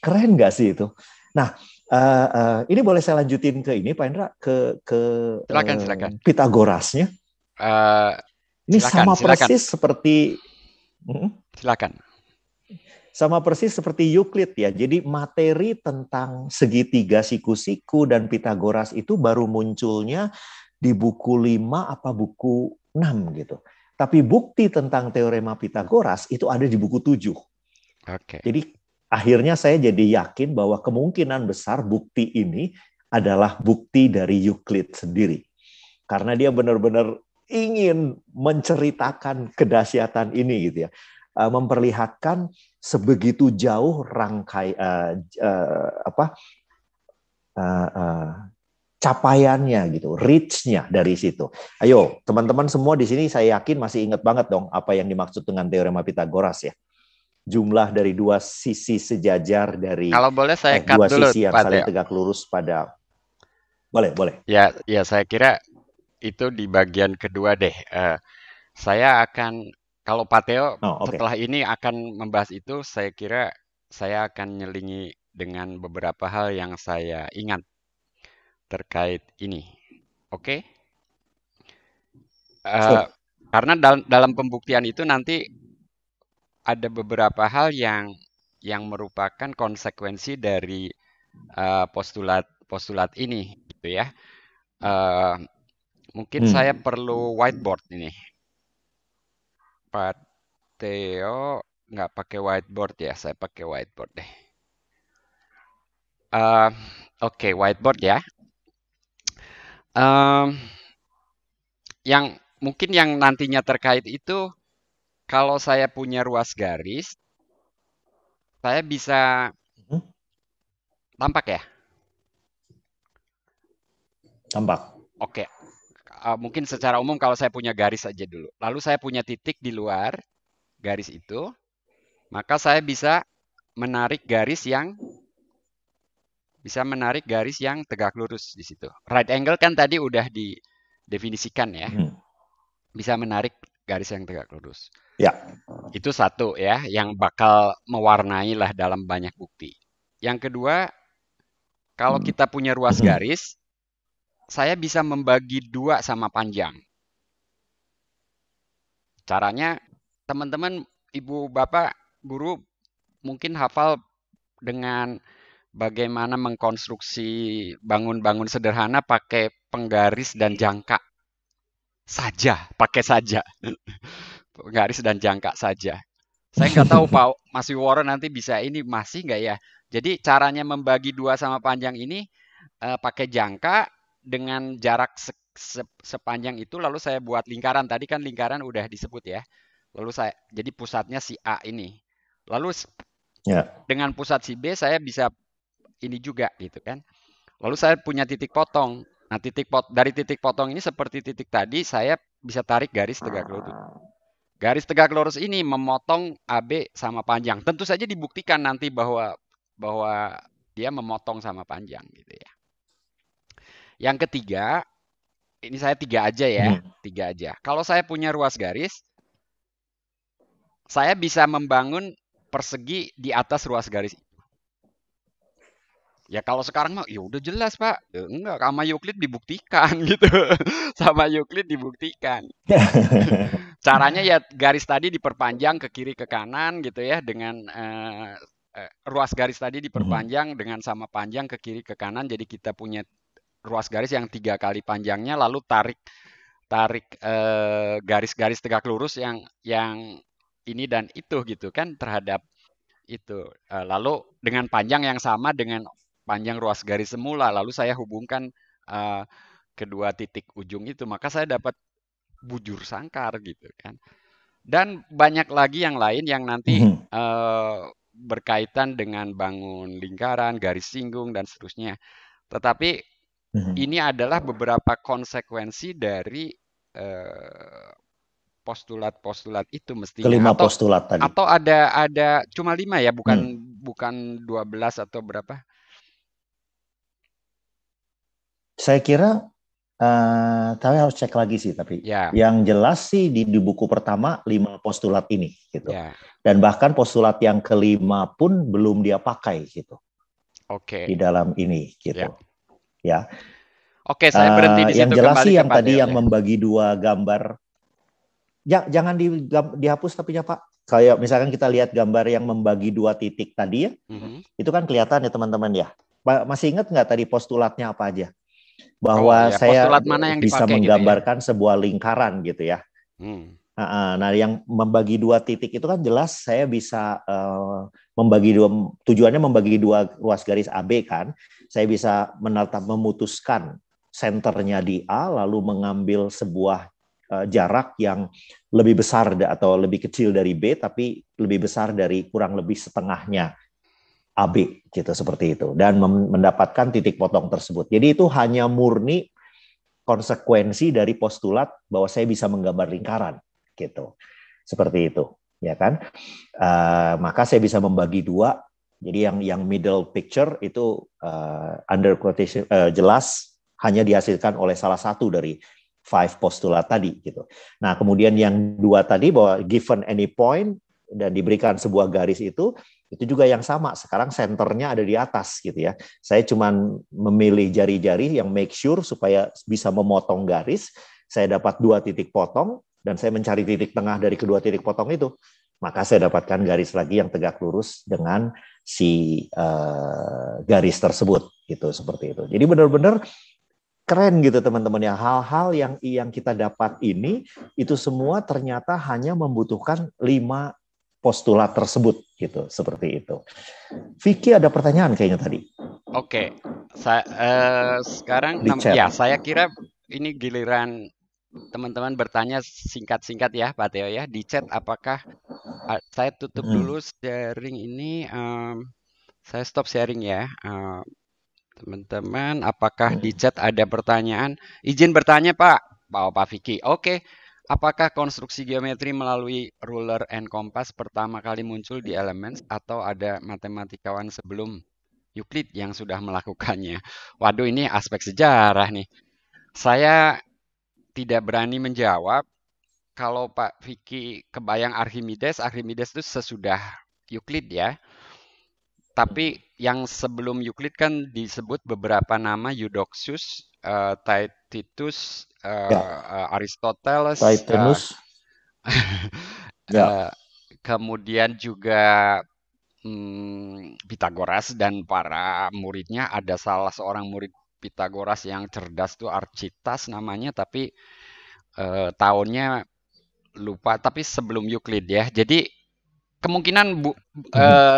Keren nggak sih itu? Nah, ini boleh saya lanjutin ke ini, Pak Indra, ke Silakan. Pitagorasnya. Ini Silakan. persis seperti Silakan. Sama persis seperti Euclid ya. Jadi materi tentang segitiga siku-siku dan Pitagoras itu baru munculnya di buku 5 apa buku 6 gitu. Tapi bukti tentang teorema Pitagoras itu ada di buku 7. Oke. Jadi akhirnya saya jadi yakin bahwa kemungkinan besar bukti ini adalah bukti dari Euclid sendiri. Karena dia benar-benar ingin menceritakan kedahsyatan ini gitu ya, memperlihatkan sebegitu jauh rangkai capaiannya gitu, reach-nya dari situ. Ayo teman-teman semua di sini saya yakin masih ingat banget dong apa yang dimaksud dengan teorema Pitagoras ya. Jumlah dari dua sisi sejajar dari Kalau boleh saya cut dua dulu, sisi yang Pak saling Teo. tegak lurus pada boleh. Ya, saya kira itu di bagian kedua deh. Saya akan, kalau Pak Teo setelah ini akan membahas itu, saya kira saya akan nyelingi dengan beberapa hal yang saya ingat terkait ini. Oke? Karena dalam pembuktian itu nanti ada beberapa hal yang merupakan konsekuensi dari postulat ini, gitu ya. Mungkin saya perlu whiteboard ini. Pak Teo nggak pakai whiteboard ya, saya pakai whiteboard deh. Oke, whiteboard ya. Yang mungkin yang nantinya terkait itu, kalau saya punya ruas garis, saya bisa tampak ya? Tampak. Oke. Mungkin secara umum kalau saya punya garis saja dulu. Lalu saya punya titik di luar garis itu, maka saya bisa menarik garis yang tegak lurus di situ. Right angle kan tadi udah didefinisikan ya. Bisa menarik garis yang tegak lurus. Ya. Itu satu ya, yang bakal mewarnai lah dalam banyak bukti. Yang kedua, kalau kita punya ruas garis, saya bisa membagi 2 sama panjang. Caranya, teman-teman, ibu, bapak, guru mungkin hafal dengan bagaimana mengkonstruksi bangun-bangun sederhana pakai penggaris dan jangka saja, pakai saja. Penggaris dan jangka saja. Saya nggak tahu Pak Mas Wiworo nanti bisa ini masih nggak ya. Jadi caranya membagi 2 sama panjang ini pakai jangka dengan jarak sepanjang itu, lalu saya buat lingkaran. Tadi kan lingkaran udah disebut ya. Lalu jadi pusatnya si A ini. Lalu dengan pusat si B saya bisa ini juga gitu kan. Lalu saya punya titik potong. Nah, dari titik potong ini seperti titik tadi, saya bisa tarik garis tegak lurus. Garis tegak lurus ini memotong AB sama panjang. Tentu saja dibuktikan nanti bahwa dia memotong sama panjang gitu ya. Yang ketiga, ini saya 3 aja ya, 3 aja. Kalau saya punya ruas garis, saya bisa membangun persegi di atas ruas garis. Ya kalau sekarang mah ya udah jelas, Pak. Enggak, sama Euclid dibuktikan gitu. Sama Euclid dibuktikan. Caranya ya garis tadi diperpanjang ke kiri ke kanan gitu ya dengan ruas garis tadi diperpanjang dengan sama panjang ke kiri ke kanan, jadi kita punya ruas garis yang 3 kali panjangnya, lalu tarik garis-garis tegak lurus yang ini dan itu gitu kan terhadap itu. Lalu dengan panjang yang sama dengan panjang ruas garis semula, lalu saya hubungkan kedua titik ujung itu, maka saya dapat bujur sangkar gitu kan. Dan banyak lagi yang lain yang nanti berkaitan dengan bangun lingkaran, garis singgung dan seterusnya. Tetapi ini adalah beberapa konsekuensi dari postulat-postulat itu mestinya. Kelima postulat tadi. Atau ada cuma 5 ya, bukan 12 atau berapa? Saya kira tapi harus cek lagi sih, tapi yang jelas sih di buku pertama 5 postulat ini gitu. Dan bahkan postulat yang kelima pun belum dia pakai gitu. Di dalam ini gitu. Ya. Oke, saya berhenti di situ. Yang jelas sih yang tadi yang membagi 2 gambar. Jangan dihapus tapi ya Pak. Kayak misalkan kita lihat gambar yang membagi 2 titik tadi ya. Itu kan kelihatan ya teman-teman ya. Masih ingat nggak tadi postulatnya apa aja? Bahwa saya bisa menggambarkan gitu ya? Sebuah lingkaran gitu ya. Nah, yang membagi 2 titik itu kan jelas saya bisa tujuannya membagi 2 ruas garis AB kan. Saya bisa memutuskan senternya di A, lalu mengambil sebuah jarak yang lebih besar atau lebih kecil dari B, tapi lebih besar dari kurang lebih setengahnya AB gitu, seperti itu, dan mendapatkan titik potong tersebut. Jadi itu hanya murni konsekuensi dari postulat bahwa saya bisa menggambar lingkaran gitu, seperti itu ya kan. Maka saya bisa membagi 2. Jadi yang middle picture itu under quotation jelas hanya dihasilkan oleh salah satu dari 5 postulat tadi gitu. Nah kemudian yang 2 tadi bahwa given any point dan diberikan sebuah garis itu juga yang sama. Sekarang senternya ada di atas gitu ya. Saya cuma memilih jari-jari yang make sure supaya bisa memotong garis. Saya dapat 2 titik potong dan saya mencari titik tengah dari kedua titik potong itu. Maka saya dapatkan garis lagi yang tegak lurus dengan si garis tersebut gitu, seperti itu. Jadi benar-benar keren gitu teman-teman ya. Hal-hal yang kita dapat ini itu semua ternyata hanya membutuhkan 5 postulat tersebut gitu, seperti itu. Vicky ada pertanyaan kayaknya tadi. Oke, sekarang ya saya kira ini giliran teman-teman bertanya singkat-singkat ya Pak Theo ya di chat. Apakah saya tutup dulu sharing ini, saya stop sharing ya. Teman-teman, apakah di chat ada pertanyaan? Izin bertanya Pak Vicky. Oke. Apakah konstruksi geometri melalui ruler and compass pertama kali muncul di Elements atau ada matematikawan sebelum Euclid yang sudah melakukannya? Waduh, ini aspek sejarah nih. Saya tidak berani menjawab. Kalau Pak Vicky kebayang Archimedes itu sesudah Euclid ya. Tapi yang sebelum Euclid kan disebut beberapa nama, Eudoxus, Titus, Aristoteles, kemudian juga Pythagoras dan para muridnya. Ada salah seorang murid Pythagoras yang cerdas tuh Archytas namanya, tapi tahunnya lupa, tapi sebelum Euclid ya. Jadi kemungkinan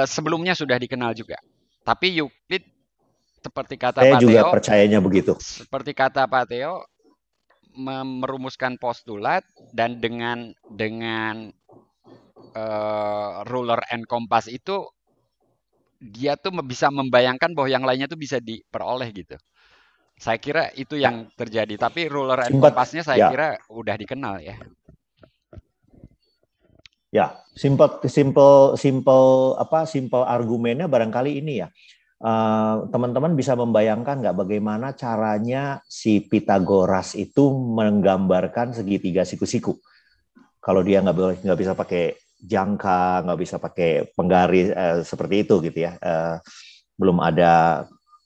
sebelumnya sudah dikenal juga. Tapi Euclid seperti kata Pak Theo, juga percayanya begitu. Seperti kata Pak Theo, merumuskan postulat dan dengan ruler and compass itu dia tuh bisa membayangkan bahwa yang lainnya tuh bisa diperoleh gitu. Saya kira itu Ya, yang terjadi. Tapi ruler and simple kompasnya saya ya. kira udah dikenal ya. Ya, simple argumennya barangkali ini ya. Teman-teman bisa membayangkan nggak bagaimana caranya si Pitagoras itu menggambarkan segitiga siku-siku. Kalau dia nggak bisa pakai jangka, nggak bisa pakai penggaris seperti itu gitu ya. Belum ada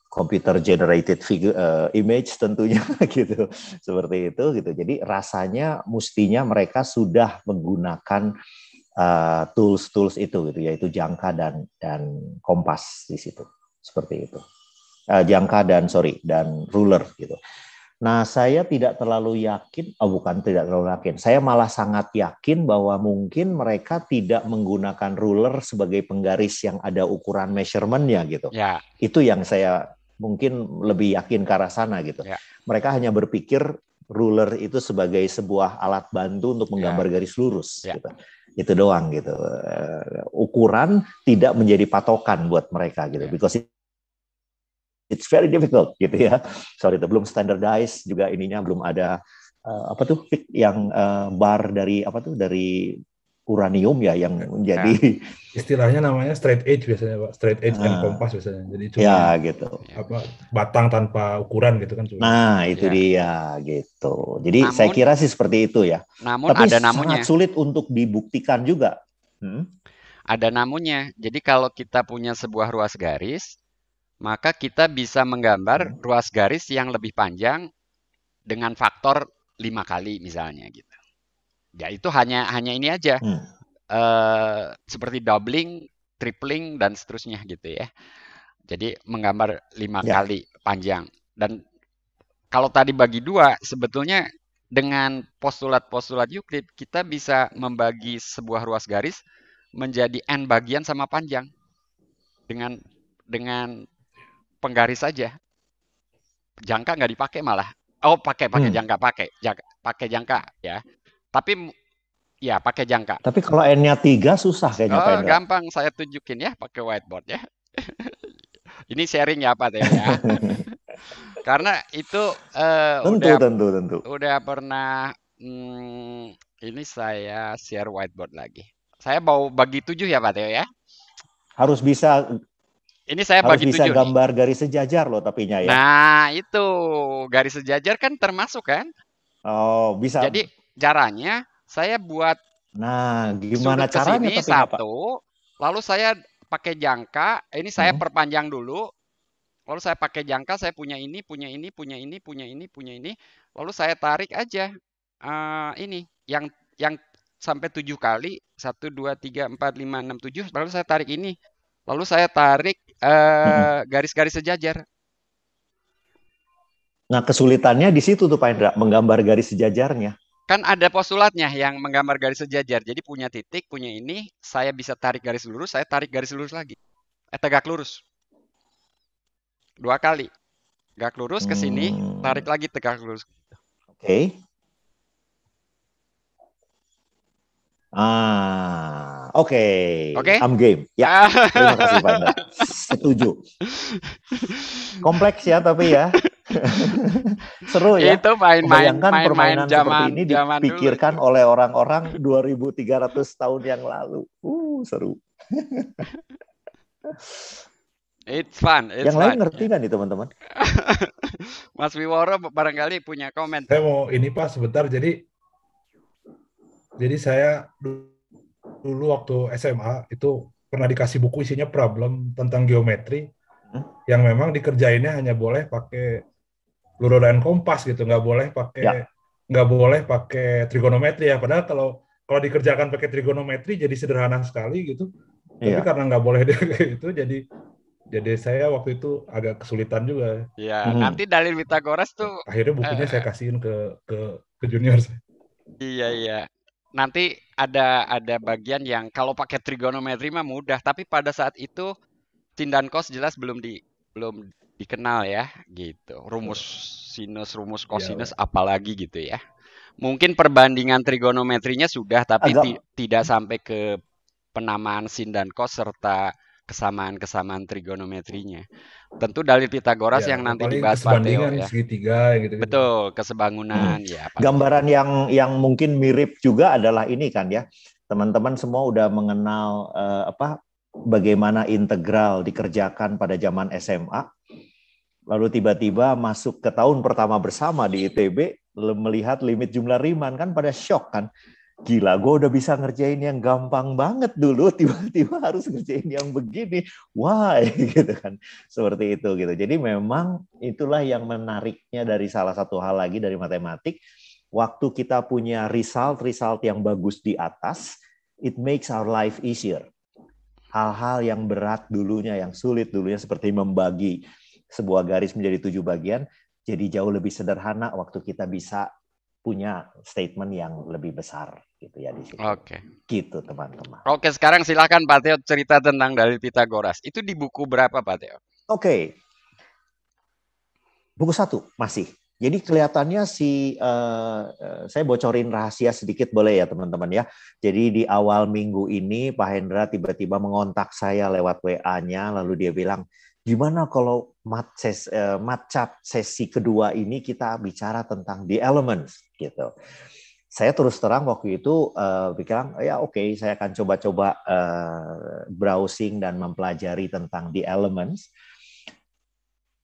computer generated figure image tentunya gitu, seperti itu gitu. Jadi rasanya mestinya mereka sudah menggunakan tools itu gitu, yaitu jangka dan kompas di situ, seperti itu. Jangka dan ruler gitu. Nah, saya tidak terlalu yakin, bukan tidak terlalu yakin, saya malah sangat yakin bahwa mungkin mereka tidak menggunakan ruler sebagai penggaris yang ada ukuran measurement-nya gitu. Ya, Itu yang saya mungkin lebih yakin ke arah sana gitu. ya, Mereka hanya berpikir ruler itu sebagai sebuah alat bantu untuk menggambar ya, garis lurus ya. gitu. Itu doang gitu. Ukuran tidak menjadi patokan buat mereka gitu. Ya. Because it's very difficult gitu ya. Sorry, itu belum standardized juga ininya, belum ada yang bar dari dari uranium ya yang menjadi istilahnya namanya straight edge biasanya Pak, straight edge and compass biasanya. Jadi cuma ya gitu. batang tanpa ukuran gitu kan cuma. Nah, itu dia gitu. Jadi saya kira sih seperti itu ya. Namun Tapi ada sangat sulit untuk dibuktikan juga. Ada namunnya. Jadi kalau kita punya sebuah ruas garis, maka kita bisa menggambar ruas garis yang lebih panjang dengan faktor 5 kali misalnya gitu. Ya itu hanya ini aja. Seperti doubling, tripling dan seterusnya gitu ya. Jadi menggambar 5 kali panjang. Dan kalau tadi bagi 2, sebetulnya dengan postulat-postulat Euclid kita bisa membagi sebuah ruas garis menjadi n bagian sama panjang dengan penggaris saja. Jangka nggak dipakai malah. Oh, pakai jangka, pakai jangka ya. Tapi ya pakai jangka. Tapi kalau n-nya 3 susah kayaknya Pak Hendra. Gampang, saya tunjukin ya pakai whiteboard ya. Ini sharing ya Pak Teo ya. Karena itu tentu. Udah pernah ini saya share whiteboard lagi. Saya mau bagi 7 ya Pak Teo ya. Harus bisa. Ini saya harus bagi bisa 7 gambar garis sejajar loh tapinya ya. Nah, itu garis sejajar kan termasuk kan? Oh, bisa. Jadi caranya saya buat gimana caranya tapi satu, lalu saya pakai jangka, ini saya perpanjang dulu. Lalu saya pakai jangka, saya punya ini, lalu saya tarik aja ini yang sampai 7 kali, 1 2 3 4 5 6 7, lalu saya tarik ini. Lalu saya tarik garis-garis sejajar. Nah, kesulitannya di situ tuh Pak Hendra, menggambar garis sejajarnya. Kan ada postulatnya yang menggambar garis sejajar. Jadi punya titik, punya ini, saya bisa tarik garis lurus, saya tarik garis lurus lagi. Tegak lurus. 2 kali. Tegak lurus ke sini, tarik lagi tegak lurus. Oke. Oke. I'm game. Ya, terima kasih Pak Hendra. Setuju. Kompleks ya tapi ya. Seru ya. Itu Bayangkan permainan seperti ini zaman dipikirkan oleh orang-orang 2.300 tahun yang lalu. Seru. It's fun. Yang lain ngerti kan nih teman-teman? Mas Wiworo barangkali punya komen. Saya mau ini Pak sebentar. Jadi saya dulu waktu SMA itu pernah dikasih buku isinya problem tentang geometri yang memang dikerjainnya hanya boleh pakai ruler dan kompas gitu, nggak boleh pakai trigonometri ya. Padahal kalau dikerjakan pakai trigonometri jadi sederhana sekali gitu. Tapi karena nggak boleh itu jadi saya waktu itu agak kesulitan juga. Ya, nanti dalil Pythagoras tuh akhirnya bukunya saya kasihin ke junior saya. Iya. Nanti ada bagian yang kalau pakai trigonometri mah mudah, tapi pada saat itu sin dan cos jelas belum dikenal ya, gitu. Rumus sinus, rumus kosinus, apalagi gitu ya. Mungkin perbandingan trigonometrinya sudah, tapi tidak sampai ke penamaan sin dan cos serta kesamaan-kesamaan trigonometrinya. Tentu dalil Pitagoras Ya, yang nanti paling dibahas Pak Theo kesebandingan ya. segitiga gitu-gitu. Betul, kesebangunan ya paling. Gambaran yang mungkin mirip juga adalah ini kan ya, teman-teman semua udah mengenal bagaimana integral dikerjakan pada zaman SMA. Lalu tiba-tiba masuk ke tahun pertama bersama di ITB, melihat limit jumlah Riemann kan pada shock kan. Gila, gue udah bisa ngerjain yang gampang banget dulu, tiba-tiba harus ngerjain yang begini. Why? Gitu kan. Seperti itu gitu. Jadi memang itulah yang menariknya dari salah satu hal lagi dari matematik. Waktu kita punya result yang bagus di atas, it makes our life easier. Hal-hal yang berat dulunya, yang sulit dulunya seperti membagi sebuah garis menjadi 7 bagian, jadi jauh lebih sederhana waktu kita bisa punya statement yang lebih besar gitu ya di situ. Oke. Gitu teman-teman. Oke, sekarang silakan Pak Theo cerita tentang dalil Pitagoras. Itu di buku berapa Pak Theo? Oke. Buku 1 masih. Jadi kelihatannya saya bocorin rahasia sedikit boleh ya teman-teman ya. Jadi di awal minggu ini Pak Hendra tiba-tiba mengontak saya lewat WA-nya, lalu dia bilang, gimana kalau matchat sesi kedua ini kita bicara tentang the elements gitu. Saya terus terang waktu itu bilang ya oke, saya akan coba-coba browsing dan mempelajari tentang the elements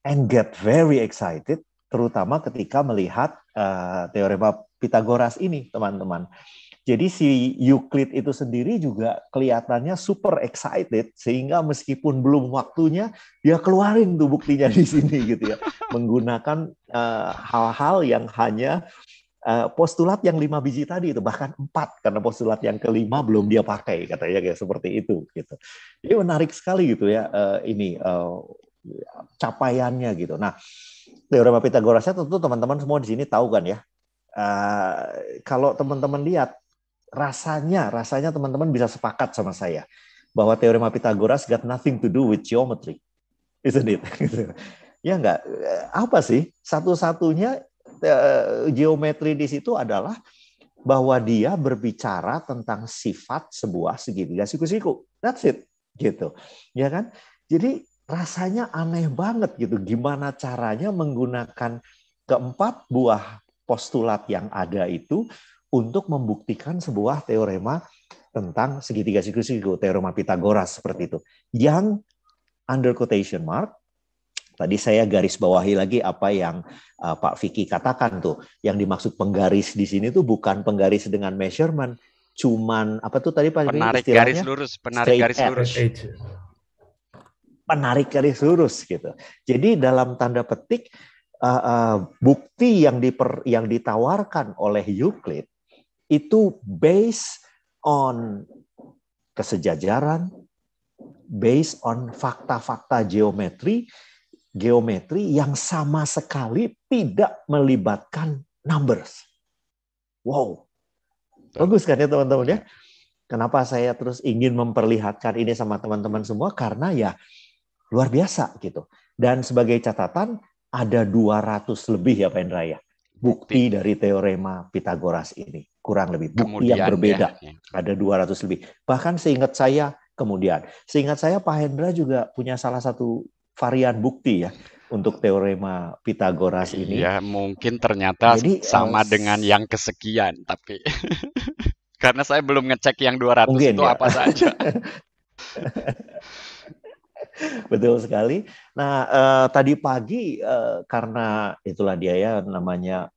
and get very excited, terutama ketika melihat teorema Pitagoras ini teman-teman. Jadi si Euclid itu sendiri juga kelihatannya super excited, sehingga meskipun belum waktunya, dia keluarin tuh buktinya di sini gitu ya. Menggunakan hal-hal yang hanya postulat yang 5 biji tadi itu, bahkan 4, karena postulat yang kelima belum dia pakai, katanya kayak seperti itu. Gitu. Jadi menarik sekali gitu ya capaiannya gitu. Nah, teorema Pitagorasnya tentu teman-teman semua di sini tahu kan ya. Kalau teman-teman lihat, rasanya teman-teman bisa sepakat sama saya bahwa teorema Pitagoras got nothing to do with geometry, isn't it? Ya enggak? Apa sih? Satu-satunya geometri di situ adalah bahwa dia berbicara tentang sifat sebuah segitiga siku-siku. That's it, gitu. Ya kan? Jadi rasanya aneh banget gitu. Gimana caranya menggunakan keempat buah postulat yang ada itu untuk membuktikan sebuah teorema tentang segitiga siku-siku, teorema Pitagoras seperti itu. Yang under quotation mark, tadi saya garis bawahi lagi apa yang Pak Vicky katakan tuh. Yang dimaksud penggaris di sini tuh bukan penggaris dengan measurement, cuman apa tuh tadi Pak Vicky istilahnya? Penarik garis lurus. Penarik garis lurus gitu. Jadi dalam tanda petik bukti yang ditawarkan oleh Euclid itu based on kesejajaran, based on fakta-fakta geometri yang sama sekali tidak melibatkan numbers. Wow, bagus kan ya teman-teman ya? Kenapa saya terus ingin memperlihatkan ini sama teman-teman semua? Karena ya luar biasa gitu. Dan sebagai catatan ada 200 lebih ya Pak Hendra ya, bukti dari teorema Pitagoras ini. Kurang lebih bukti yang berbeda. Ada 200 lebih. Bahkan seingat saya Pak Hendra juga punya salah satu varian bukti ya untuk teorema Pitagoras ini. Ya mungkin ternyata sama dengan yang kesekian, tapi karena saya belum ngecek yang 200 itu ya. Apa saja. Betul sekali. Nah, tadi pagi karena itulah dia ya namanya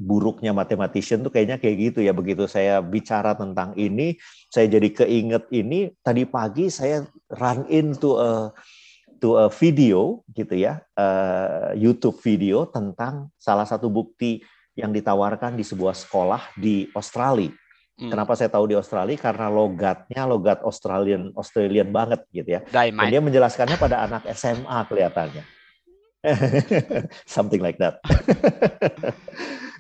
buruknya mathematician tuh kayaknya kayak gitu ya. Begitu saya bicara tentang ini, saya jadi keinget ini. Tadi pagi saya run into a video gitu ya, YouTube video tentang salah satu bukti yang ditawarkan di sebuah sekolah di Australia. Kenapa saya tahu di Australia? Karena logatnya logat Australian banget gitu ya. Dan dia menjelaskannya pada anak SMA kelihatannya. Something like that.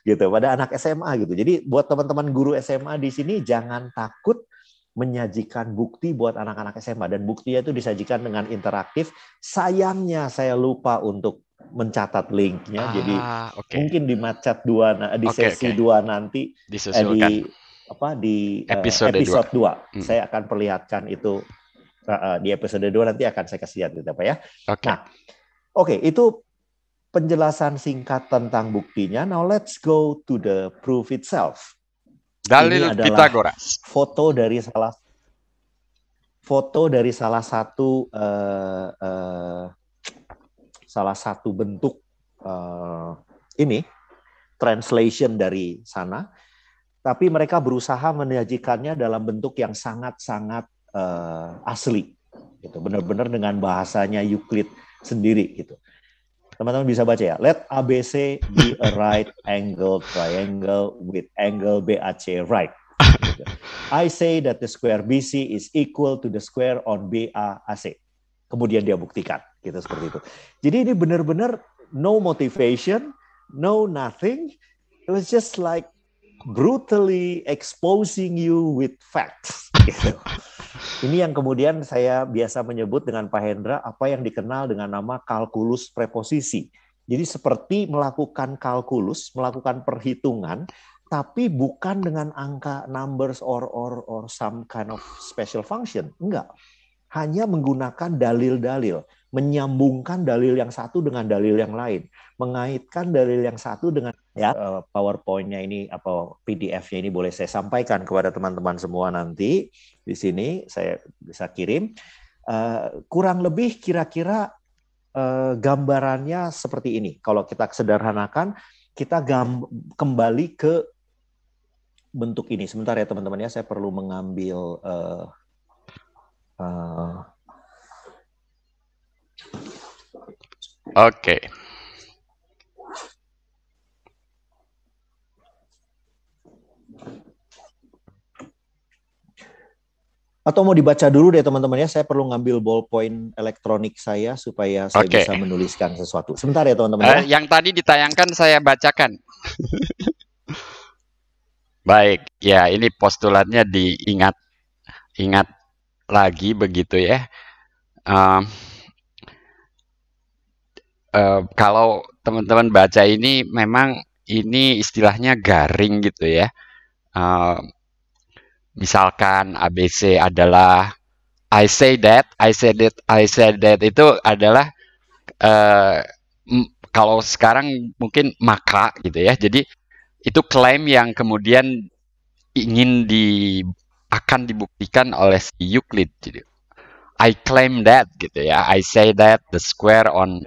Gitu, pada anak SMA gitu. Jadi buat teman-teman guru SMA di sini jangan takut menyajikan bukti buat anak-anak SMA, dan buktinya itu disajikan dengan interaktif. Sayangnya saya lupa untuk mencatat linknya. Jadi mungkin di matchat 2 di sesi 2 nanti di episode 2 saya akan perlihatkan itu Di episode 2 nanti akan saya kasih lihat gitu Pak ya. Oke. Nah, oke, itu penjelasan singkat tentang buktinya. Now let's go to the proof itself. Dalil Ini adalah Pitagoras. foto dari salah satu bentuk ini translation dari sana, tapi mereka berusaha menyajikannya dalam bentuk yang sangat-sangat asli, gitu. Benar-benar dengan bahasanya Euclid sendiri, gitu. Teman-teman bisa baca ya. Let ABC be a right angle triangle with angle BAC right. Gitu. I say that the square BC is equal to the square on BAC. Kemudian dia buktikan, gitu seperti itu. Jadi ini benar-benar no motivation, no nothing. It was just like brutally exposing you with facts. Gitu. Ini yang kemudian saya biasa menyebut dengan Pak Hendra apa yang dikenal dengan nama kalkulus preposisi. Jadi seperti melakukan kalkulus, melakukan perhitungan, tapi bukan dengan angka numbers or some kind of special function. Enggak. Hanya menggunakan dalil-dalil, menyambungkan dalil yang satu dengan dalil yang lain, mengaitkan dalil yang satu dengan PowerPoint-nya ini apa PDF-nya ini boleh saya sampaikan kepada teman-teman semua nanti di sini saya bisa kirim. Kurang lebih kira-kira gambarannya seperti ini. Kalau kita sederhanakan, kita kembali ke bentuk ini. Sebentar ya teman-teman ya, saya perlu mengambil Oke. Atau mau dibaca dulu deh teman-teman ya, saya perlu ngambil ballpoint elektronik saya supaya saya bisa menuliskan sesuatu. Sebentar ya teman-teman ya. Yang tadi ditayangkan saya bacakan. Baik, ya ini postulatnya diingat lagi begitu ya. Kalau teman-teman baca ini memang ini istilahnya garing gitu ya. Misalkan ABC adalah I say that itu adalah kalau sekarang mungkin maka gitu ya. Jadi itu klaim yang kemudian akan dibuktikan oleh si Euclid. Jadi, I claim that gitu ya. I say that the square on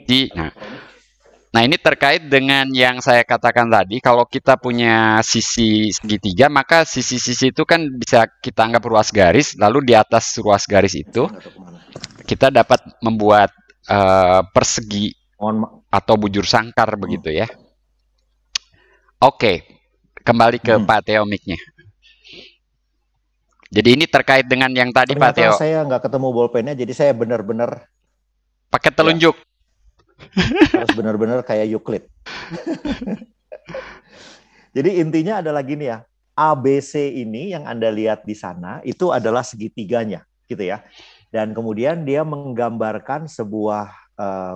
D. Nah ini terkait dengan yang saya katakan tadi. Kalau kita punya sisi segitiga, maka sisi-sisi itu kan bisa kita anggap ruas garis. Lalu di atas ruas garis itu kita dapat membuat persegi atau bujur sangkar begitu ya. Oke, kembali ke Pak Theo mic-nya. Jadi ini terkait dengan yang tadi Pak Theo. Saya nggak ketemu bolpennya, jadi saya benar-benar pakai telunjuk. Ya. Harus benar-benar kayak Euclid. Jadi intinya adalah gini ya, ABC ini yang Anda lihat di sana itu adalah segitiganya, gitu ya. Dan kemudian dia menggambarkan sebuah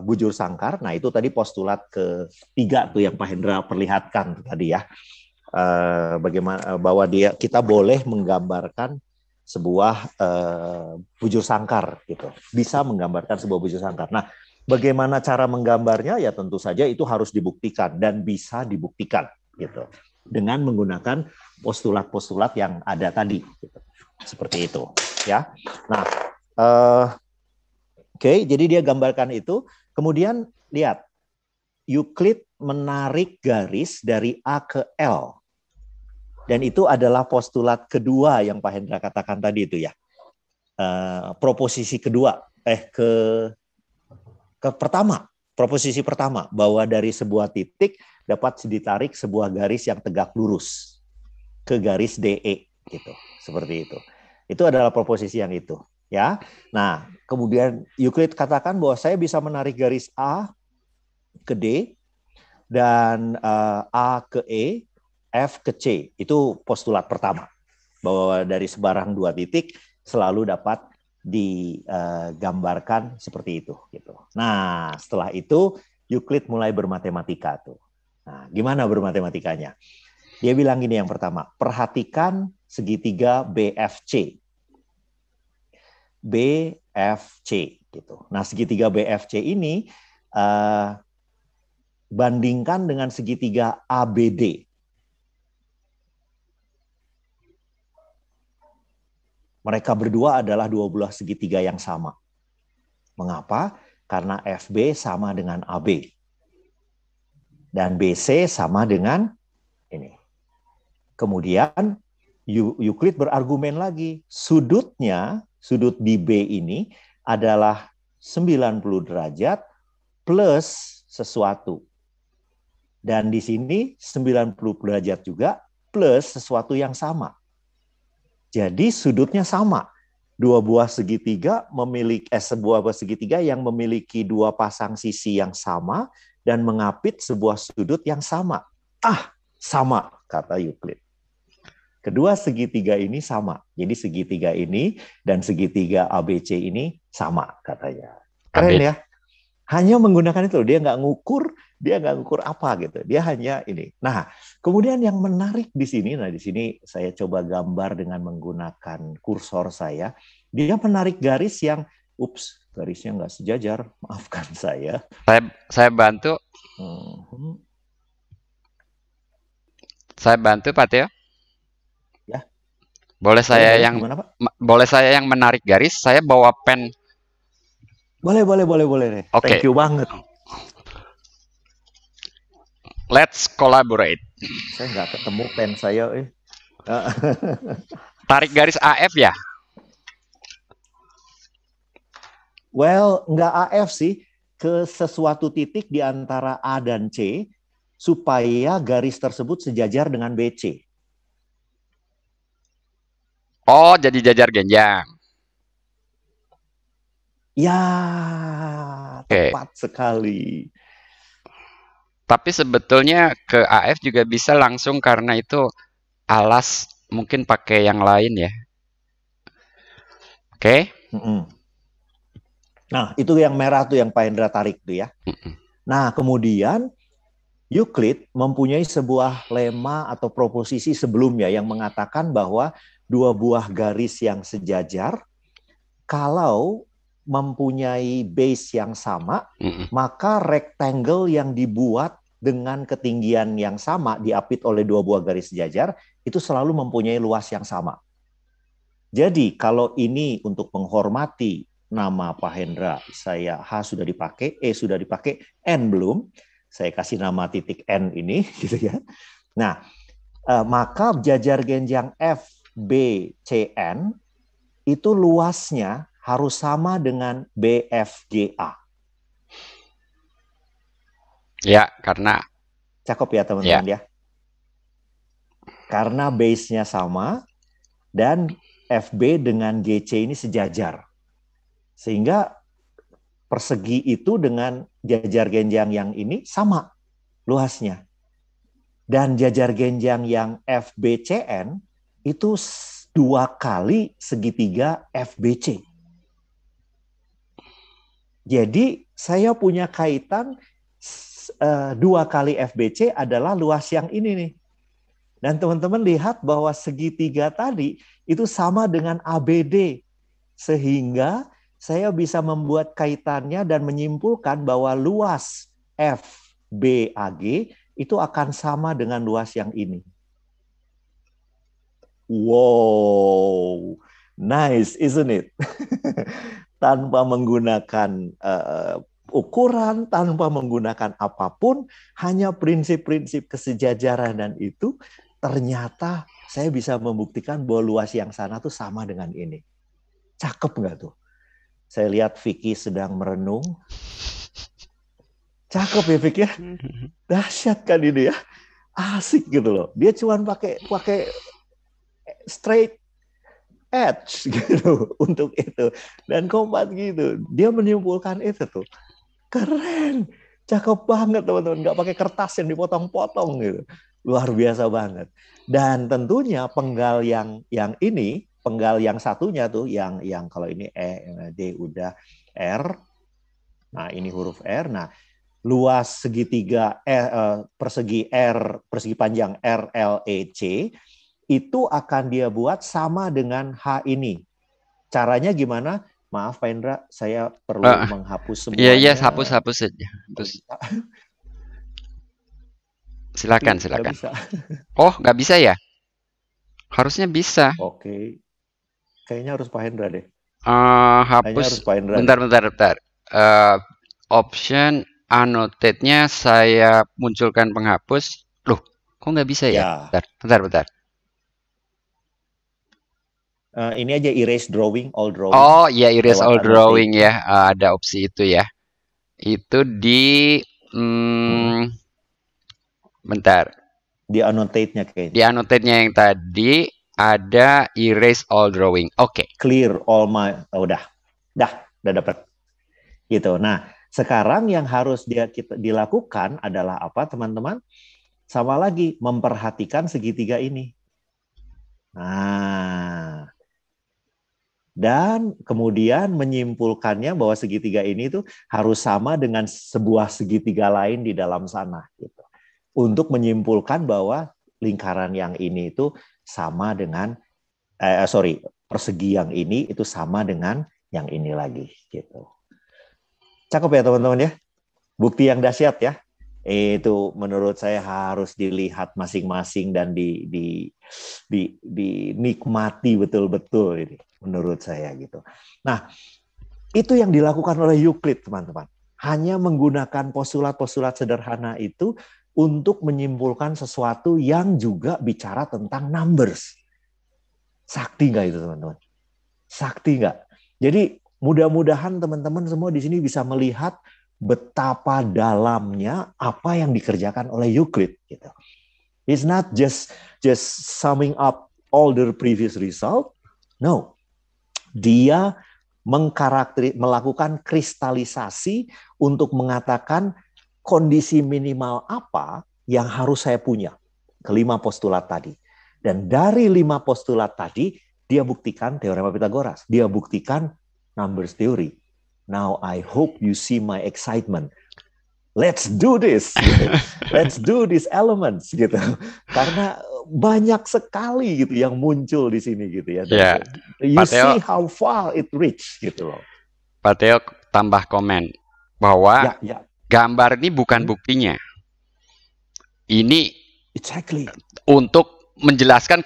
bujur sangkar. Nah itu tadi postulat ketiga tuh yang Pak Hendra perlihatkan tadi ya. Bagaimana bahwa kita boleh menggambarkan sebuah bujur sangkar gitu. Bisa menggambarkan sebuah bujur sangkar. Nah, bagaimana cara menggambarnya? Ya tentu saja itu harus dibuktikan dan bisa dibuktikan gitu. Dengan menggunakan postulat-postulat yang ada tadi gitu. Seperti itu ya. Nah, oke, jadi dia gambarkan itu. Kemudian lihat Euclid menarik garis dari A ke L. Dan itu adalah postulat kedua yang Pak Hendra katakan tadi itu ya. Proposisi kedua, proposisi pertama bahwa dari sebuah titik dapat ditarik sebuah garis yang tegak lurus ke garis DE gitu, seperti itu. Itu adalah proposisi yang itu, ya. Nah, kemudian Euclid katakan bahwa saya bisa menarik garis A ke D dan A ke E, F ke C. Itu postulat pertama. Bahwa dari sebarang dua titik selalu dapat digambarkan seperti itu gitu. Nah, setelah itu Euclid mulai bermatematika tuh. Nah, gimana bermatematikanya? Dia bilang gini yang pertama, perhatikan segitiga BFC. BFC gitu. Nah, segitiga BFC ini bandingkan dengan segitiga ABD. Mereka berdua adalah dua buah segitiga yang sama. Mengapa? Karena FB sama dengan AB. Dan BC sama dengan ini. Kemudian Euclid berargumen lagi. Sudut di B ini adalah 90 derajat plus sesuatu. Dan di sini 90 derajat juga plus sesuatu yang sama. Jadi sudutnya sama. Sebuah buah segitiga yang memiliki dua pasang sisi yang sama dan mengapit sebuah sudut yang sama. Sama, kata Euclid. Kedua segitiga ini sama. Jadi segitiga ini dan segitiga ABC ini sama, katanya. Keren ya? Hanya menggunakan itu. Dia nggak ngukur apa gitu. Dia hanya ini. Nah, kemudian yang menarik di sini saya coba gambar dengan menggunakan kursor saya. Dia menarik garis yang, garisnya nggak sejajar. Maafkan saya. Saya bantu. Saya bantu, Pak Teo. Ya. Boleh saya yang menarik garis? Saya bawa pen. Boleh. Okay. Thank you banget. Let's collaborate. Saya nggak ketemu pen saya. Tarik garis AF ya? Well, nggak AF sih. Ke sesuatu titik di antara A dan C, supaya garis tersebut sejajar dengan BC. Oh, jadi jajar genjang. Ya, tepat sekali. Tapi sebetulnya ke AF juga bisa langsung karena itu alas, mungkin pakai yang lain ya. Oke. Nah, itu yang merah tuh yang Pak Hendra tarik tuh ya. Nah, kemudian Euclid mempunyai sebuah lema atau proposisi sebelumnya yang mengatakan bahwa dua buah garis yang sejajar, kalau mempunyai base yang sama, maka rectangle yang dibuat dengan ketinggian yang sama, diapit oleh dua buah garis sejajar, itu selalu mempunyai luas yang sama. Jadi, kalau ini untuk menghormati nama Pak Hendra, H sudah dipakai, E sudah dipakai, N belum, saya kasih nama titik N ini, gitu ya. Nah, maka jajar genjang FBCN itu luasnya harus sama dengan BFGA. Ya, karena cakep ya teman-teman ya. Karena base-nya sama dan FB dengan GC ini sejajar. Sehingga persegi itu dengan jajar genjang yang ini sama luasnya. Dan jajar genjang yang FBCN itu 2 kali segitiga FBC. Jadi saya punya kaitan 2 kali FBC adalah luas yang ini nih. Dan teman-teman lihat bahwa segitiga tadi itu sama dengan ABD. Sehingga saya bisa membuat kaitannya dan menyimpulkan bahwa luas FBAG itu akan sama dengan luas yang ini. Wow, nice, isn't it? Tanpa menggunakan ukuran, tanpa menggunakan apapun, hanya prinsip-prinsip kesejajaran dan itu, ternyata saya bisa membuktikan bahwa luas yang sana tuh sama dengan ini. Cakep nggak tuh? Saya lihat Vicky sedang merenung. Cakep ya Vicky ya? Dahsyat kan ini ya? Asik gitu loh. Dia cuma pakai straight edge gitu untuk itu. Dan kompat gitu. Dia menyimpulkan itu tuh. Keren. Cakep banget teman-teman. Nggak pakai kertas yang dipotong-potong gitu. Luar biasa banget. Dan tentunya penggal yang ini, penggal yang satunya tuh, yang kalau ini D udah R. Nah ini huruf R. Nah luas segitiga persegi panjang RLEC itu akan dia buat sama dengan H ini. Caranya gimana? Maaf Pak Indra, saya perlu Eh, menghapus iya, iya, semuanya. hapus saja. Kalau Hapus. bisa, Silakan, tapi nggak silakan. bisa. Oh, nggak bisa ya? Harusnya bisa. Oke, kayaknya harus Pak Hendra deh. Kayaknya Hapus. harus Pak Hendra Bentar, deh. bentar, bentar. Option annotate-nya saya munculkan penghapus. Loh, kok nggak bisa ya? Ya, Bentar, bentar, bentar. ini aja erase drawing, all drawing Oh, iya, erase lewat all drawing annotate-nya. ya. Ada opsi itu ya. Itu di Mm-mm. bentar. Di annotate-nya Di kayaknya. annotate-nya yang tadi ada erase all drawing. Oke. Clear all my, udah dapat. Gitu. Nah, sekarang yang harus kita dilakukan adalah apa, teman-teman? Sama lagi, memperhatikan segitiga ini. Nah, dan kemudian menyimpulkannya bahwa segitiga ini tuh harus sama dengan sebuah segitiga lain di dalam sana. Gitu. Untuk menyimpulkan bahwa lingkaran yang ini itu sama dengan, persegi yang ini itu sama dengan yang ini lagi. Gitu. Cakep ya teman-teman ya? Bukti yang dahsyat ya. Itu menurut saya harus dilihat masing-masing dan dinikmati betul-betul ini menurut saya gitu. Nah, itu yang dilakukan oleh Euclid, teman-teman. Hanya menggunakan postulat-postulat sederhana itu untuk menyimpulkan sesuatu yang juga bicara tentang numbers. Sakti nggak itu, teman-teman? Sakti nggak? Jadi mudah-mudahan teman-teman semua di sini bisa melihat betapa dalamnya apa yang dikerjakan oleh Euclid. Gitu. It's not just summing up all the previous result. No, dia melakukan kristalisasi untuk mengatakan kondisi minimal apa yang harus saya punya. Kelima postulat tadi. Dan dari 5 postulat tadi, dia buktikan teorema Pythagoras. Dia buktikan numbers theory. Now I hope you see my excitement. Let's do this. Gitu. Let's do these elements gitu. Karena banyak sekali gitu yang muncul di sini gitu ya. Ya, You Pak Theo, see how far it reach gitu loh. Pak Theo tambah komen bahwa Ya. gambar ini bukan buktinya. Ini exactly untuk menjelaskan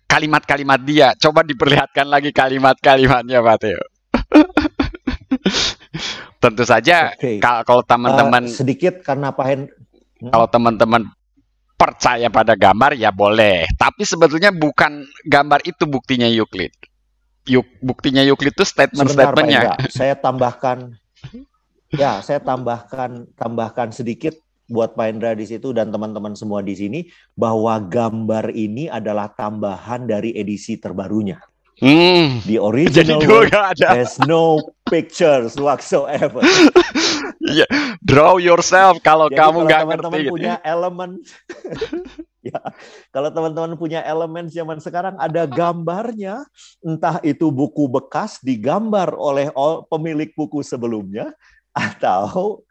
kalimat-kalimat dia. Coba diperlihatkan lagi kalimat-kalimatnya, Pak Theo. Tentu saja kalau teman-teman sedikit karena Pak kalau teman-teman percaya pada gambar ya boleh, tapi sebetulnya bukan gambar itu buktinya Euclid. Buktinya Euclid itu statement-statementnya. Saya tambahkan sedikit buat Pak Hendra di situ dan teman-teman semua di sini bahwa gambar ini adalah tambahan dari edisi terbarunya. The original one has no pictures whatsoever. Yeah, draw yourself kalau jadi kamu nggak ngerti. Teman-teman punya elemen, ya, kalau teman-teman punya elemen zaman sekarang ada gambarnya, entah itu buku bekas digambar oleh pemilik buku sebelumnya atau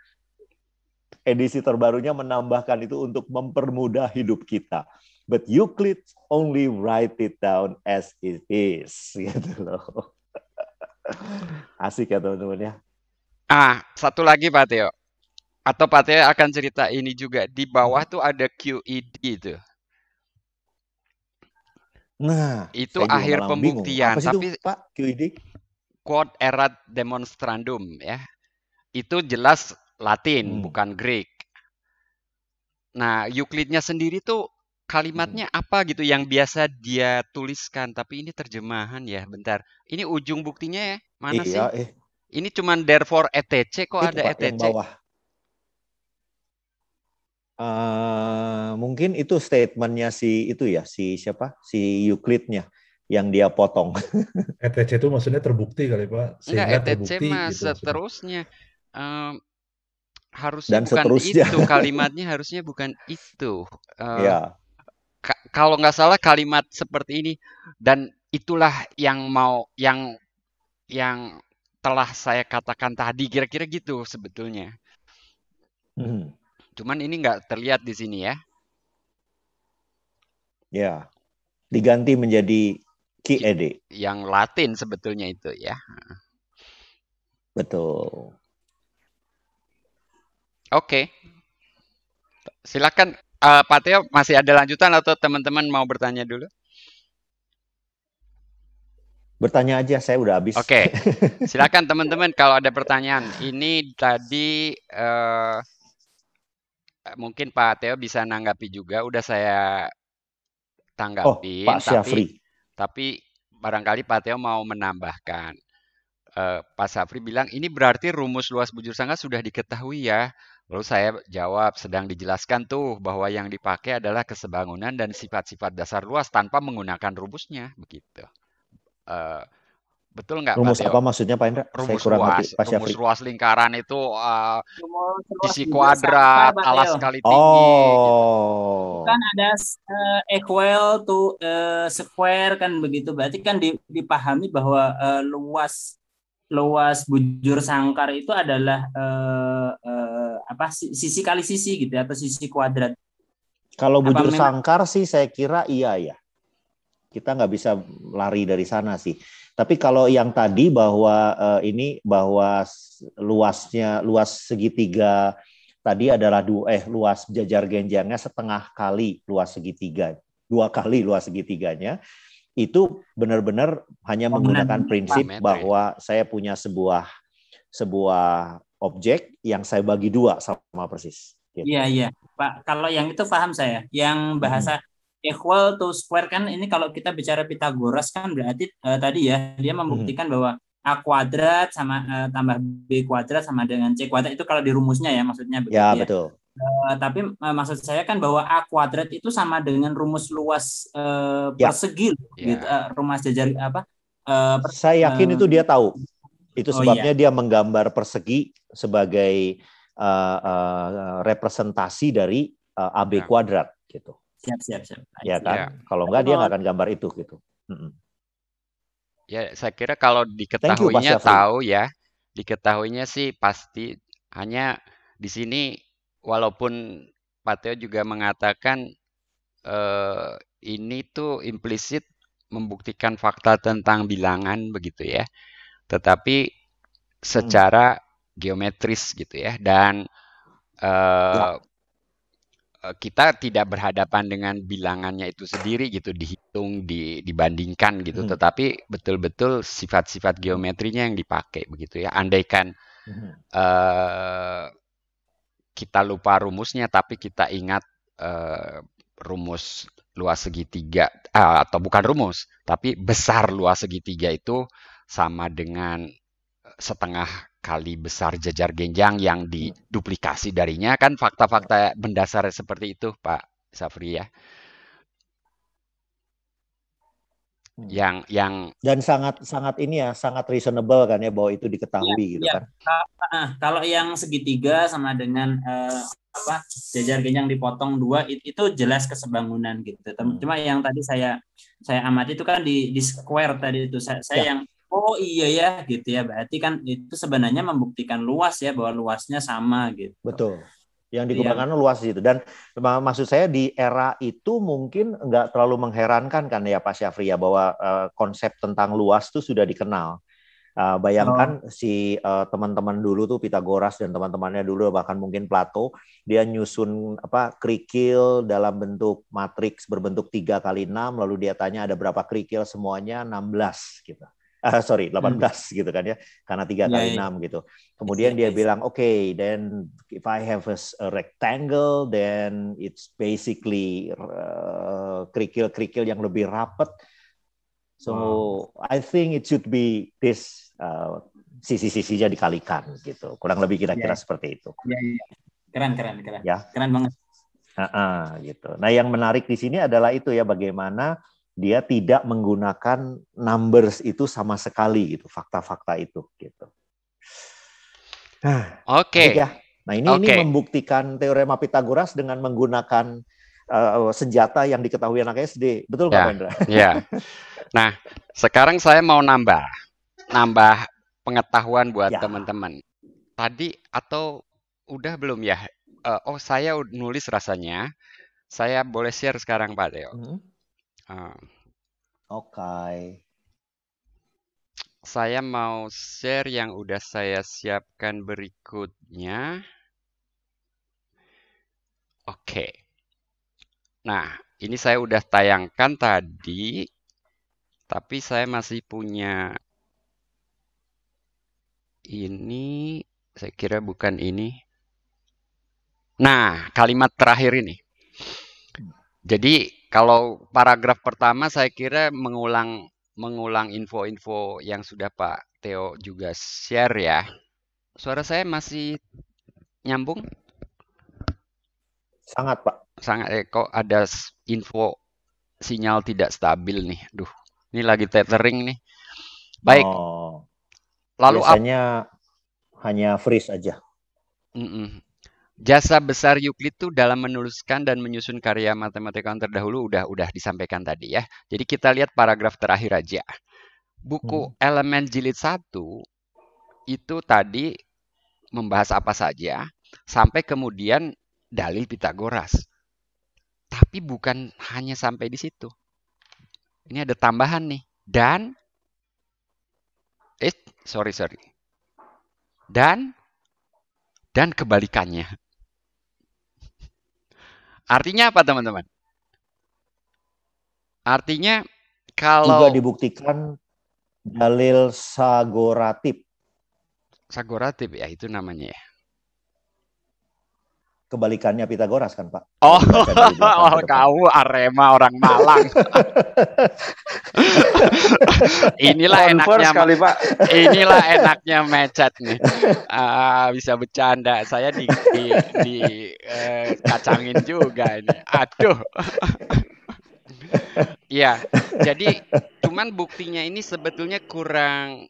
edisi terbarunya menambahkan itu untuk mempermudah hidup kita. But Euclid only write it down as it is, gitu loh. Asik ya teman-teman ya. Satu lagi Pak Theo. Atau Pak Theo akan cerita ini juga. Di bawah tuh ada QED itu. Nah, itu akhir pembuktian. Apa sih tapi itu, Pak, QED? Quod erat demonstrandum ya. Itu jelas Latin, bukan Greek. Nah, Euclidnya sendiri tuh kalimatnya apa gitu yang biasa dia tuliskan, tapi ini terjemahan ya. Bentar. Ini ujung buktinya ya. Mana sih? Ini cuman therefore etc kok itu, ada Pak, etc. Yang bawah. Mungkin itu statementnya si siapa? Si Euclidnya yang dia potong. ETC itu maksudnya terbukti kali Pak. Sehingga enggak, ETC terbukti mah gitu, seterusnya. Harusnya Dan bukan seterusnya. itu kalimatnya, harusnya bukan itu. Ya. Kalau nggak salah kalimat seperti ini, dan itulah yang telah saya katakan tadi, kira-kira gitu sebetulnya. Cuman ini nggak terlihat di sini ya. Ya, diganti menjadi QED. Yang Latin sebetulnya itu ya. Betul. Oke, silakan Pak Teo, masih ada lanjutan atau teman-teman mau bertanya dulu? Bertanya aja, saya udah habis. Oke, silakan teman-teman kalau ada pertanyaan. Ini tadi mungkin Pak Teo bisa nanggapi juga, udah saya Oh, Pak tanggapin, Syafri. tapi barangkali Pak Teo mau menambahkan. Pak Syafri bilang, ini berarti rumus luas bujur sangka sudah diketahui ya. Lalu saya jawab, sedang dijelaskan tuh bahwa yang dipakai adalah kesebangunan dan sifat-sifat dasar luas tanpa menggunakan rumusnya, begitu. Eh, Betul nggak Pak Rumus Teo? apa maksudnya Pak Indra? Saya kurang ngerti, Pak Rumus Syafri. luas lingkaran itu Rumus luas sisi bujur sangkar, kuadrat, Pak alas Teo. kali tinggi, gitu. Oh, Kan ada equal to square kan begitu. Berarti kan dipahami bahwa luas bujur sangkar itu adalah apa sisi kali sisi gitu ya, atau sisi kuadrat. kalau Apa bujur memang sangkar sih saya kira iya ya. Kita nggak bisa lari dari sana sih. Tapi kalau yang tadi bahwa bahwa luas segitiga tadi adalah luas jajar genjangnya setengah kali luas segitiga, 2 kali luas segitiganya, itu benar-benar hanya menggunakan prinsip Geometri. bahwa saya punya sebuah objek yang saya bagi 2 sama persis. Gitu. Iya, Pak. Kalau yang itu paham saya. Yang bahasa equal to square kan ini kalau kita bicara Pitagoras kan berarti tadi ya dia membuktikan bahwa A kuadrat sama tambah B kuadrat sama dengan C kuadrat itu kalau di rumusnya ya maksudnya begitu Ya, ya. betul. Tapi maksud saya kan bahwa A kuadrat itu sama dengan rumus luas persegi gitu, rumus jajar apa? Saya yakin itu dia tahu. Itu sebabnya iya. dia menggambar persegi sebagai representasi dari AB kuadrat gitu. Siap. Ya kan? Kalau enggak dia nggak akan gambar itu gitu. Ya, saya kira kalau diketahuinya tahu ya. Diketahuinya sih pasti, hanya di sini walaupun Pak Teo juga mengatakan ini tuh implisit membuktikan fakta tentang bilangan begitu ya. Tetapi secara geometris gitu ya. Dan kita tidak berhadapan dengan bilangannya itu sendiri gitu, dihitung, dibandingkan gitu, tetapi betul-betul sifat-sifat geometrinya yang dipakai begitu ya. Andaikan kita lupa rumusnya, tapi kita ingat rumus luas segitiga, atau bukan rumus, tapi besar luas segitiga itu sama dengan setengah kali besar jajar genjang yang diduplikasi darinya, kan fakta-fakta mendasar seperti itu Pak Syafri ya. Yang dan sangat ini ya, sangat reasonable kan ya bahwa itu diketahui gitu kan. Kalau yang segitiga sama dengan jajar genjang dipotong 2 itu jelas kesebangunan gitu. Cuma yang tadi saya amati itu kan di square tadi itu saya yang oh iya ya gitu ya, berarti kan itu sebenarnya membuktikan luas ya, bahwa luasnya sama gitu. Betul. Yang dikembangkan luas gitu. Dan maksud saya di era itu mungkin nggak terlalu mengherankan kan ya Pak Syafri ya, bahwa konsep tentang luas itu sudah dikenal. Bayangkan si teman-teman dulu tuh Pitagoras dan teman-temannya dulu, bahkan mungkin Plato, dia nyusun kerikil dalam bentuk matriks berbentuk 3x6, lalu dia tanya ada berapa kerikil, semuanya 16 gitu. 18 gitu kan ya, karena 3x6 gitu. Kemudian dia bilang, okay, then if I have a rectangle, then it's basically kerikil-kerikil yang lebih rapat. So I think it should be this sisi-sisinya dikalikan gitu. Kurang lebih kira-kira seperti itu. Keren. Ya. Keren banget. Gitu. Nah, yang menarik di sini adalah itu ya, bagaimana dia tidak menggunakan numbers itu sama sekali gitu, fakta-fakta itu gitu. Oke. Ya. Nah, ini membuktikan teorema Pitagoras dengan menggunakan senjata yang diketahui anak SD. Betul nggak, Pak Indra? Ya. Nah, sekarang saya mau nambah pengetahuan buat teman-teman. Tadi atau udah belum ya? Saya nulis rasanya. Saya boleh share sekarang Pak Teo. Oke. Saya mau share yang udah saya siapkan berikutnya. Oke. Nah, ini saya udah tayangkan tadi, tapi saya masih punya ini, saya kira bukan ini. Nah, kalimat terakhir ini. Jadi, kalau paragraf pertama saya kira mengulang info-info yang sudah Pak Theo juga share ya. Suara saya masih nyambung? Sangat, Pak. Sangat, kok ada info sinyal tidak stabil nih. Aduh, ini lagi tethering nih. Baik, Oh, lalu biasanya hanya freeze aja. Jasa besar Euclid itu dalam menuliskan dan menyusun karya matematika terdahulu udah disampaikan tadi ya. Jadi kita lihat paragraf terakhir aja. Buku Elemen Jilid 1 itu tadi membahas apa saja sampai kemudian dalil Pitagoras. Tapi bukan hanya sampai di situ. Ini ada tambahan nih. Dan dan kebalikannya. Artinya apa, teman-teman? Artinya kalau juga dibuktikan dalil sagoratip. Sagoratip ya itu namanya ya. Kebalikannya Pitagoras kan, Pak? Oh, kamu Arema orang Malang. Inilah enaknya sekali, Pak. Inilah enaknya mecet nih. Bisa bercanda. Saya di kacangin juga ini. Aduh. Ya, jadi cuman buktinya ini sebetulnya kurang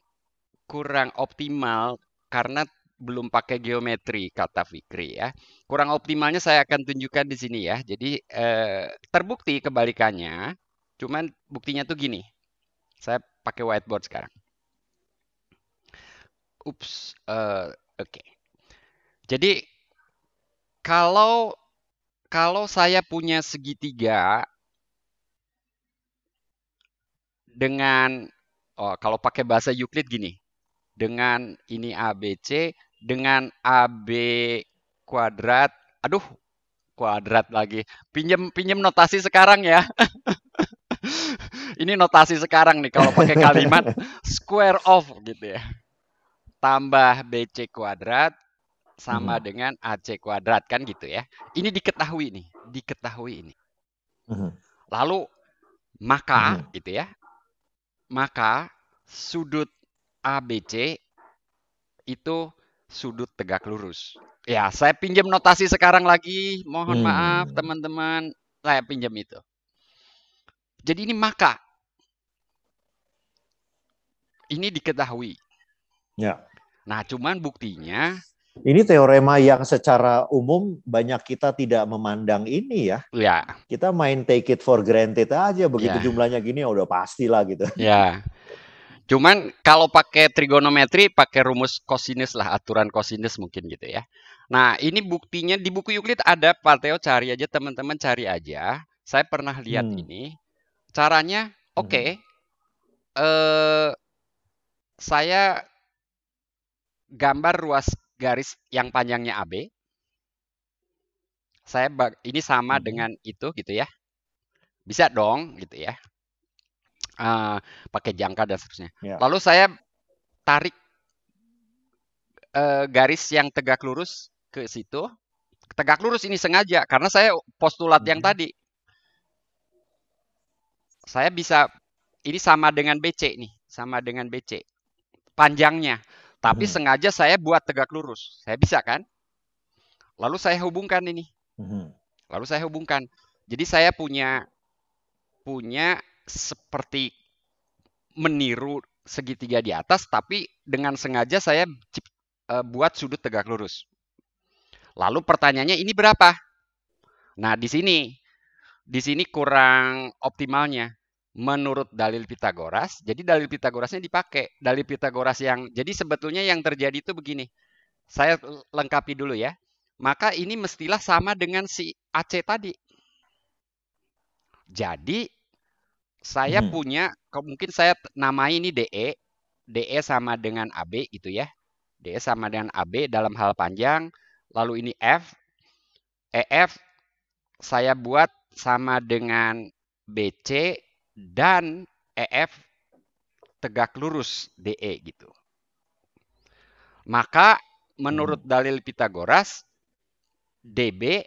optimal karena belum pakai geometri, kata Fikri ya. Kurang optimalnya saya akan tunjukkan di sini ya. Jadi terbukti kebalikannya. Cuman buktinya tuh gini. Saya pakai whiteboard sekarang. Oke. Jadi kalau saya punya segitiga dengan kalau pakai bahasa Euclid gini. Dengan ini ABC dengan AB kuadrat. Aduh, kuadrat lagi. Pinjem notasi sekarang ya. Ini notasi sekarang nih kalau pakai kalimat square of gitu ya. Tambah BC kuadrat sama dengan AC kuadrat kan gitu ya. Ini diketahui nih, ini. Lalu maka gitu ya. Maka sudut ABC itu sudut tegak lurus. Ya, saya pinjam notasi sekarang lagi. Mohon maaf teman-teman, saya pinjam itu. Jadi ini maka. Ini diketahui. Ya. Nah, cuman buktinya. Ini teorema yang secara umum banyak kita tidak memandang ini ya. Ya. Kita main take it for granted aja. Begitu jumlahnya gini udah pastilah gitu. Ya. Cuman kalau pakai trigonometri, pakai rumus kosinus lah, aturan kosinus mungkin gitu ya. Nah, ini buktinya di buku Euclid ada, Pak Theo cari aja, teman-teman cari aja. Saya pernah lihat ini. Caranya, oke. Saya gambar ruas garis yang panjangnya AB. Ini sama dengan itu gitu ya. Bisa dong gitu ya. Pakai jangka dan seterusnya. Ya. Lalu saya tarik garis yang tegak lurus ke situ. Tegak lurus ini sengaja karena saya postulat yang tadi. Saya bisa ini sama dengan BC nih, sama dengan BC. Panjangnya. Tapi sengaja saya buat tegak lurus. Saya bisa kan? Lalu saya hubungkan ini. Jadi saya punya seperti meniru segitiga di atas, tapi dengan sengaja saya buat sudut tegak lurus. Lalu pertanyaannya ini berapa? Nah, di sini kurang optimalnya. Menurut dalil Pitagoras, jadi dalil Pitagorasnya dipakai. Dalil Pitagoras jadi sebetulnya yang terjadi itu begini. Saya lengkapi dulu ya. Maka ini mestilah sama dengan si AC tadi. Jadi saya punya, mungkin saya namai ini DE. DE sama dengan AB gitu ya. DE sama dengan AB dalam hal panjang. Lalu ini F. EF saya buat sama dengan BC dan EF tegak lurus DE gitu. Maka menurut dalil Pitagoras DB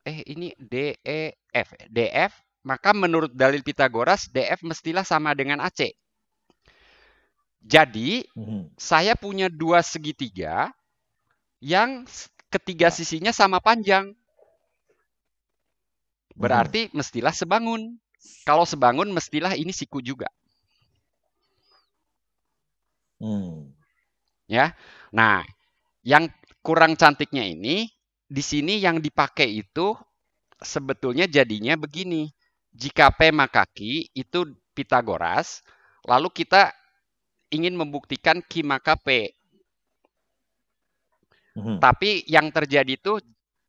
ini DF, maka menurut dalil Pitagoras DF mestilah sama dengan AC. Jadi saya punya dua segitiga yang ketiga sisinya sama panjang. Berarti mestilah sebangun. Kalau sebangun mestilah ini siku juga. Ya. Nah, yang kurang cantiknya ini di sini yang dipakai itu sebetulnya jadinya begini. Jika P maka Q itu Pitagoras, lalu kita ingin membuktikan Q maka P. Tapi yang terjadi itu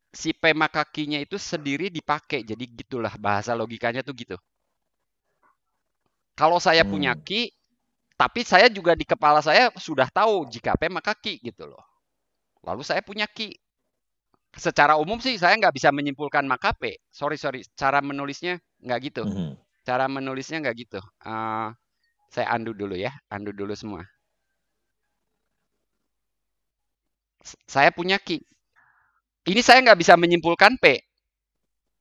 si P maka Q-nya itu sendiri dipakai. Jadi gitulah bahasa logikanya tuh gitu. Kalau saya punya Q, tapi saya juga di kepala saya sudah tahu jika P maka Q gitu loh. Lalu saya punya Q. Secara umum sih saya nggak bisa menyimpulkan maka P. Sorry. Cara menulisnya nggak gitu. Cara menulisnya nggak gitu. Saya undo dulu ya. Undo dulu semua. Saya punya Q. Ini saya nggak bisa menyimpulkan P.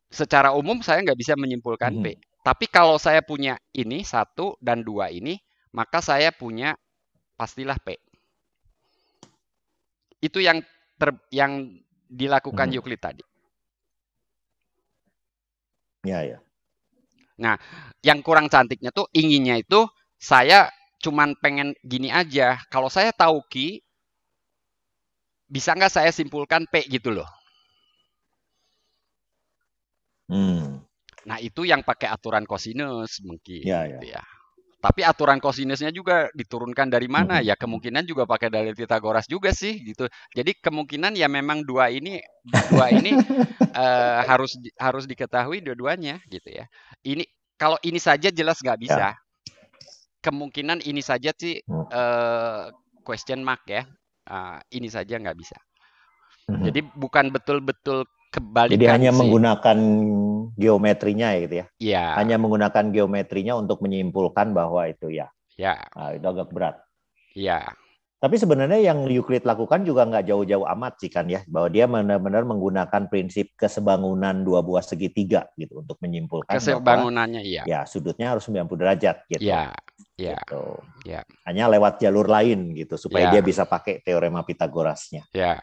Secara umum saya nggak bisa menyimpulkan P. Tapi kalau saya punya ini 1 dan 2 ini, maka saya punya pastilah P. Itu yang dilakukan Euclid tadi. Ya. Nah, yang kurang cantiknya tuh inginnya itu saya cuman pengen gini aja. Kalau saya tahu Q, bisa nggak saya simpulkan P gitu loh. Nah, itu yang pakai aturan kosinus mungkin. Gitu ya. Tapi aturan kosinusnya juga diturunkan dari mana? Ya kemungkinan juga pakai dalil Pitagoras juga sih gitu. Jadi kemungkinan ya memang dua ini harus diketahui dua-duanya gitu ya. Ini kalau ini saja jelas nggak bisa. Kemungkinan ini saja sih question mark ya. Ini saja nggak bisa. Jadi bukan betul-betul kebalikan. Jadi hanya menggunakan geometrinya gitu ya. Iya. Hanya menggunakan geometrinya untuk menyimpulkan bahwa itu ya. Ya. Nah, itu agak berat. Iya. Tapi sebenarnya yang Euclid lakukan juga nggak jauh-jauh amat sih kan ya, bahwa dia benar-benar menggunakan prinsip kesebangunan dua buah segitiga gitu untuk menyimpulkan kesebangunannya bahwa, ya sudutnya harus 90 derajat gitu. Iya. Gitu. Ya. Hanya lewat jalur lain gitu supaya dia bisa pakai teorema Pitagorasnya. Ya.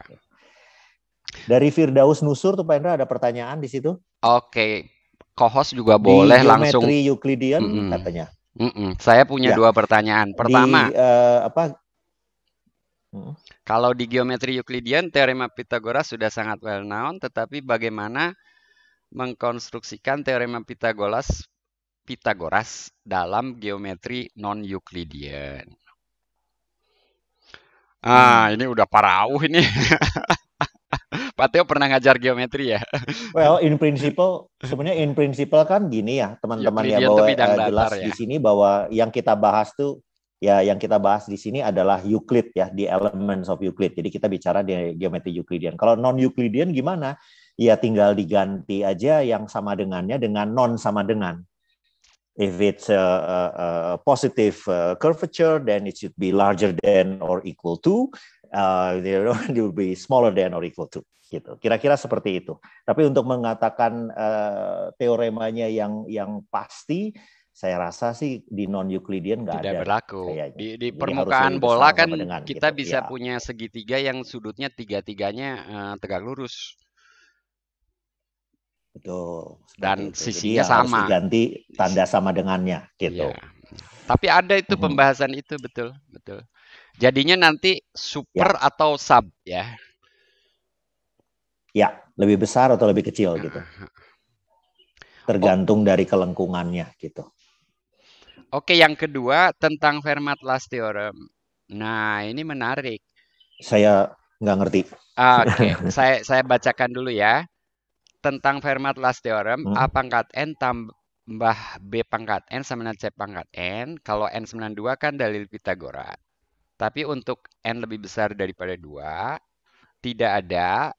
Dari Firdaus Nusur tuh Pak Indra ada pertanyaan di situ? Oke. Co-host juga boleh langsung. Geometri Euclidean katanya. Saya punya dua pertanyaan. Pertama, kalau di geometri Euclidean teorema Pitagoras sudah sangat well known, tetapi bagaimana mengkonstruksikan teorema Pitagoras dalam geometri non Euclidean? Ini udah parauh ini. Pak Teo pernah ngajar geometri ya? Well, in principle kan gini ya, teman-teman ya, bahwa jelas di sini bahwa yang kita bahas tuh yang kita bahas di sini adalah Euclid ya, the elements of Euclid. Jadi kita bicara di geometri Euclidean. Kalau non Euclidean gimana? Ya tinggal diganti aja yang sama dengannya dengan non sama dengan. If it's a positive curvature, then it should be larger than or equal to. It will be smaller than or equal to. Gitu. Kira-kira seperti itu. Tapi untuk mengatakan teoremanya yang pasti, saya rasa sih di non Euclidean nggak ada. Tidak berlaku. Di permukaan bola kan kita gitu. Bisa punya segitiga yang sudutnya tiga-tiganya tegak lurus. Betul. Dan itu. sisinya jadi sama. Harus diganti tanda sama dengannya gitu. Ya. Tapi ada itu pembahasan itu betul. Jadinya nanti super atau sub ya. Ya, lebih besar atau lebih kecil gitu. Tergantung dari kelengkungannya gitu. Oke, yang kedua tentang Fermat-Last theorem. Nah, ini menarik. Saya nggak ngerti. Oke, saya bacakan dulu ya. Tentang Fermat-Last theorem, A pangkat N Mbah B pangkat N sama dengan C pangkat N. Kalau N sama dengan 2 kan dalil Pitagoras. Tapi untuk N lebih besar daripada 2, tidak ada,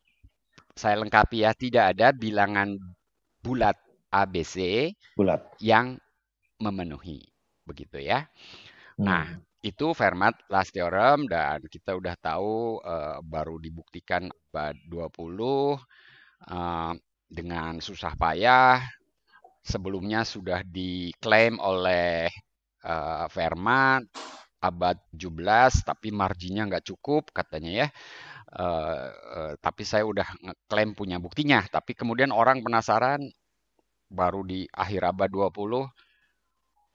saya lengkapi ya, tidak ada bilangan bulat ABC Bulat. yang memenuhi. Begitu ya. Nah, itu Fermat-Last Theorem dan kita udah tahu baru dibuktikan abad 20 dengan susah payah. Sebelumnya sudah diklaim oleh Fermat abad 17, tapi marginnya nggak cukup katanya ya. Tapi saya udah ngeklaim punya buktinya. Tapi kemudian orang penasaran, baru di akhir abad 20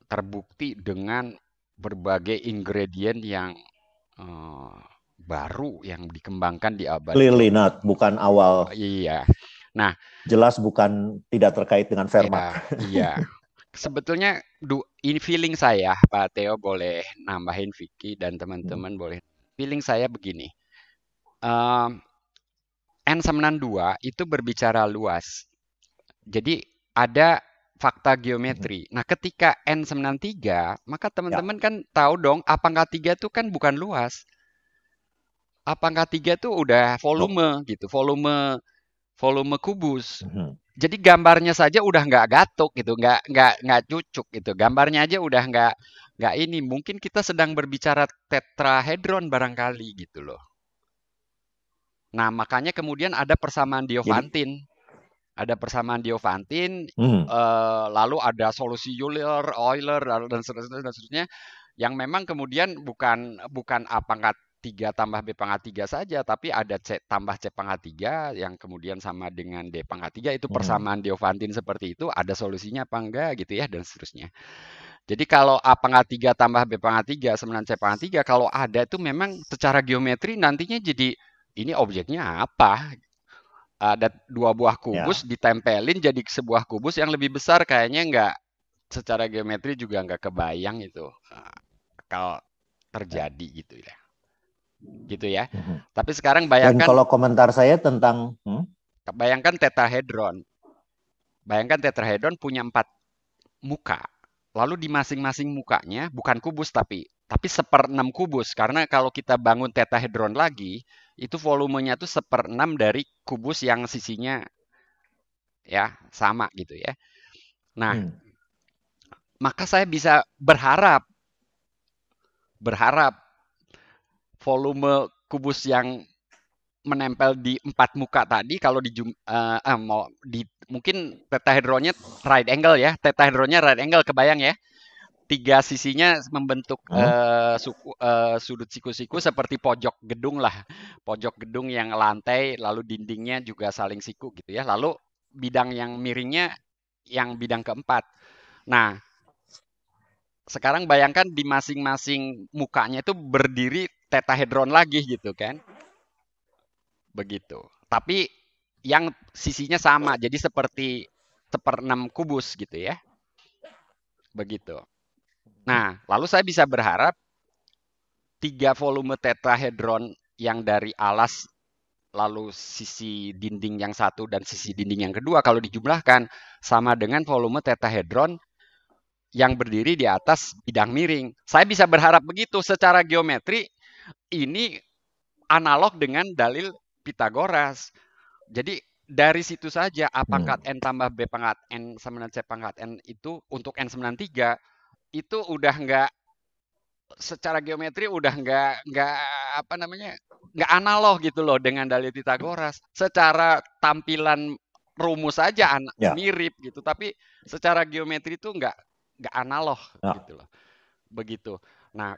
terbukti dengan berbagai ingredient yang baru yang dikembangkan di abad Clearly not, bukan awal. Iya. Nah, jelas bukan tidak terkait dengan Fermat. Iya. Sebetulnya in feeling saya, Pak Theo boleh nambahin, Vicky dan teman-teman boleh. Feeling saya begini. N sama 2 itu berbicara luas. Jadi ada fakta geometri. Nah, ketika N sama 3, maka teman-teman kan tahu dong, A pangkat 3 itu kan bukan luas. A pangkat 3 itu udah volume gitu, volume kubus. Jadi gambarnya saja udah nggak gatuk gitu, nggak cucuk gitu. Gambarnya aja udah nggak ini. Mungkin kita sedang berbicara tetrahedron barangkali gitu loh. Nah, makanya kemudian ada persamaan Diophantine. Ada persamaan Diophantine, lalu ada solusi Euler, dan seterusnya, yang memang kemudian bukan A pangkat 3 tambah B pangkat 3 saja, tapi ada C tambah C pangkat 3 yang kemudian sama dengan D pangkat 3, itu persamaan Diophantine seperti itu, ada solusinya apa enggak gitu ya, dan seterusnya. Jadi kalau A pangkat 3 tambah B pangkat 3 sama dengan C pangkat 3, kalau ada itu memang secara geometri nantinya jadi ini objeknya apa? Ada 2 buah kubus ditempelin jadi sebuah kubus yang lebih besar, kayaknya nggak, secara geometri juga nggak kebayang itu kalau terjadi gitu ya. Tapi sekarang bayangkan. Dan kalau komentar saya tentang bayangkan tetrahedron. Bayangkan tetrahedron punya 4 muka. Lalu di masing-masing mukanya bukan kubus tapi 1/6 kubus, karena kalau kita bangun tetrahedron lagi, itu volumenya tuh 1/6 dari kubus yang sisinya ya sama gitu ya. Nah, maka saya bisa berharap volume kubus yang menempel di 4 muka tadi, kalau mungkin tetrahedronnya right angle ya, kebayang ya. 3 sisinya membentuk sudut siku-siku seperti pojok gedung lah. Pojok gedung yang lantai, lalu dindingnya juga saling siku gitu ya. Lalu bidang yang miringnya yang bidang keempat. Nah, sekarang bayangkan di masing-masing mukanya itu berdiri tetrahedron lagi gitu kan. Begitu. Tapi yang sisinya sama, jadi seperti 1/6 kubus gitu ya. Begitu. Nah, lalu saya bisa berharap 3 volume tetrahedron yang dari alas, lalu sisi dinding yang satu dan sisi dinding yang kedua, kalau dijumlahkan sama dengan volume tetrahedron yang berdiri di atas bidang miring. Saya bisa berharap begitu. Secara geometri ini analog dengan dalil Pitagoras. Jadi dari situ saja A pangkat N tambah B pangkat N sama dengan C pangkat N itu untuk N sama dengan 3 itu udah nggak, secara geometri udah nggak analog gitu loh dengan dalil Pitagoras. Secara tampilan rumus saja mirip gitu, tapi secara geometri itu nggak analog gitu loh. Begitu. Nah,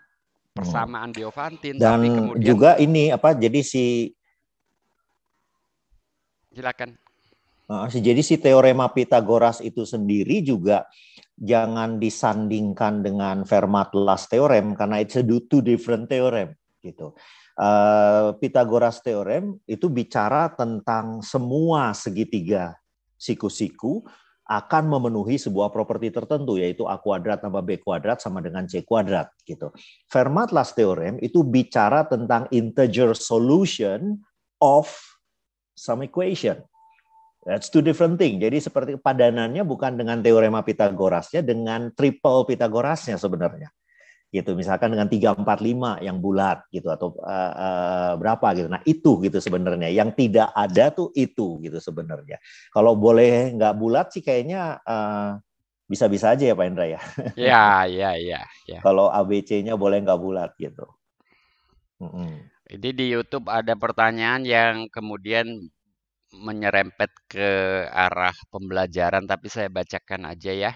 persamaan Diophantine, dan tapi kemudian juga ini jadi silakan. Jadi si teorema Pitagoras itu sendiri juga jangan disandingkan dengan Fermat-Last Theorem karena it's a two different theorem gitu. Pitagoras Theorem itu bicara tentang semua segitiga siku-siku akan memenuhi sebuah properti tertentu, yaitu A kuadrat tambah B kuadrat sama dengan C kuadrat gitu. Fermat-Last Theorem itu bicara tentang integer solution of some equation. That's two different thing. Jadi seperti padanannya bukan dengan teorema Pitagorasnya, dengan triple Pitagorasnya sebenarnya. Gitu, misalkan dengan 3, 4, 5 yang bulat gitu, atau berapa gitu. Nah itu gitu sebenarnya. Yang tidak ada tuh itu gitu sebenarnya. Kalau boleh nggak bulat sih kayaknya bisa-bisa aja ya Pak Indra ya. Ya. Kalau ABC-nya boleh nggak bulat gitu. Ini di YouTube ada pertanyaan yang kemudian menyerempet ke arah pembelajaran, tapi saya bacakan aja ya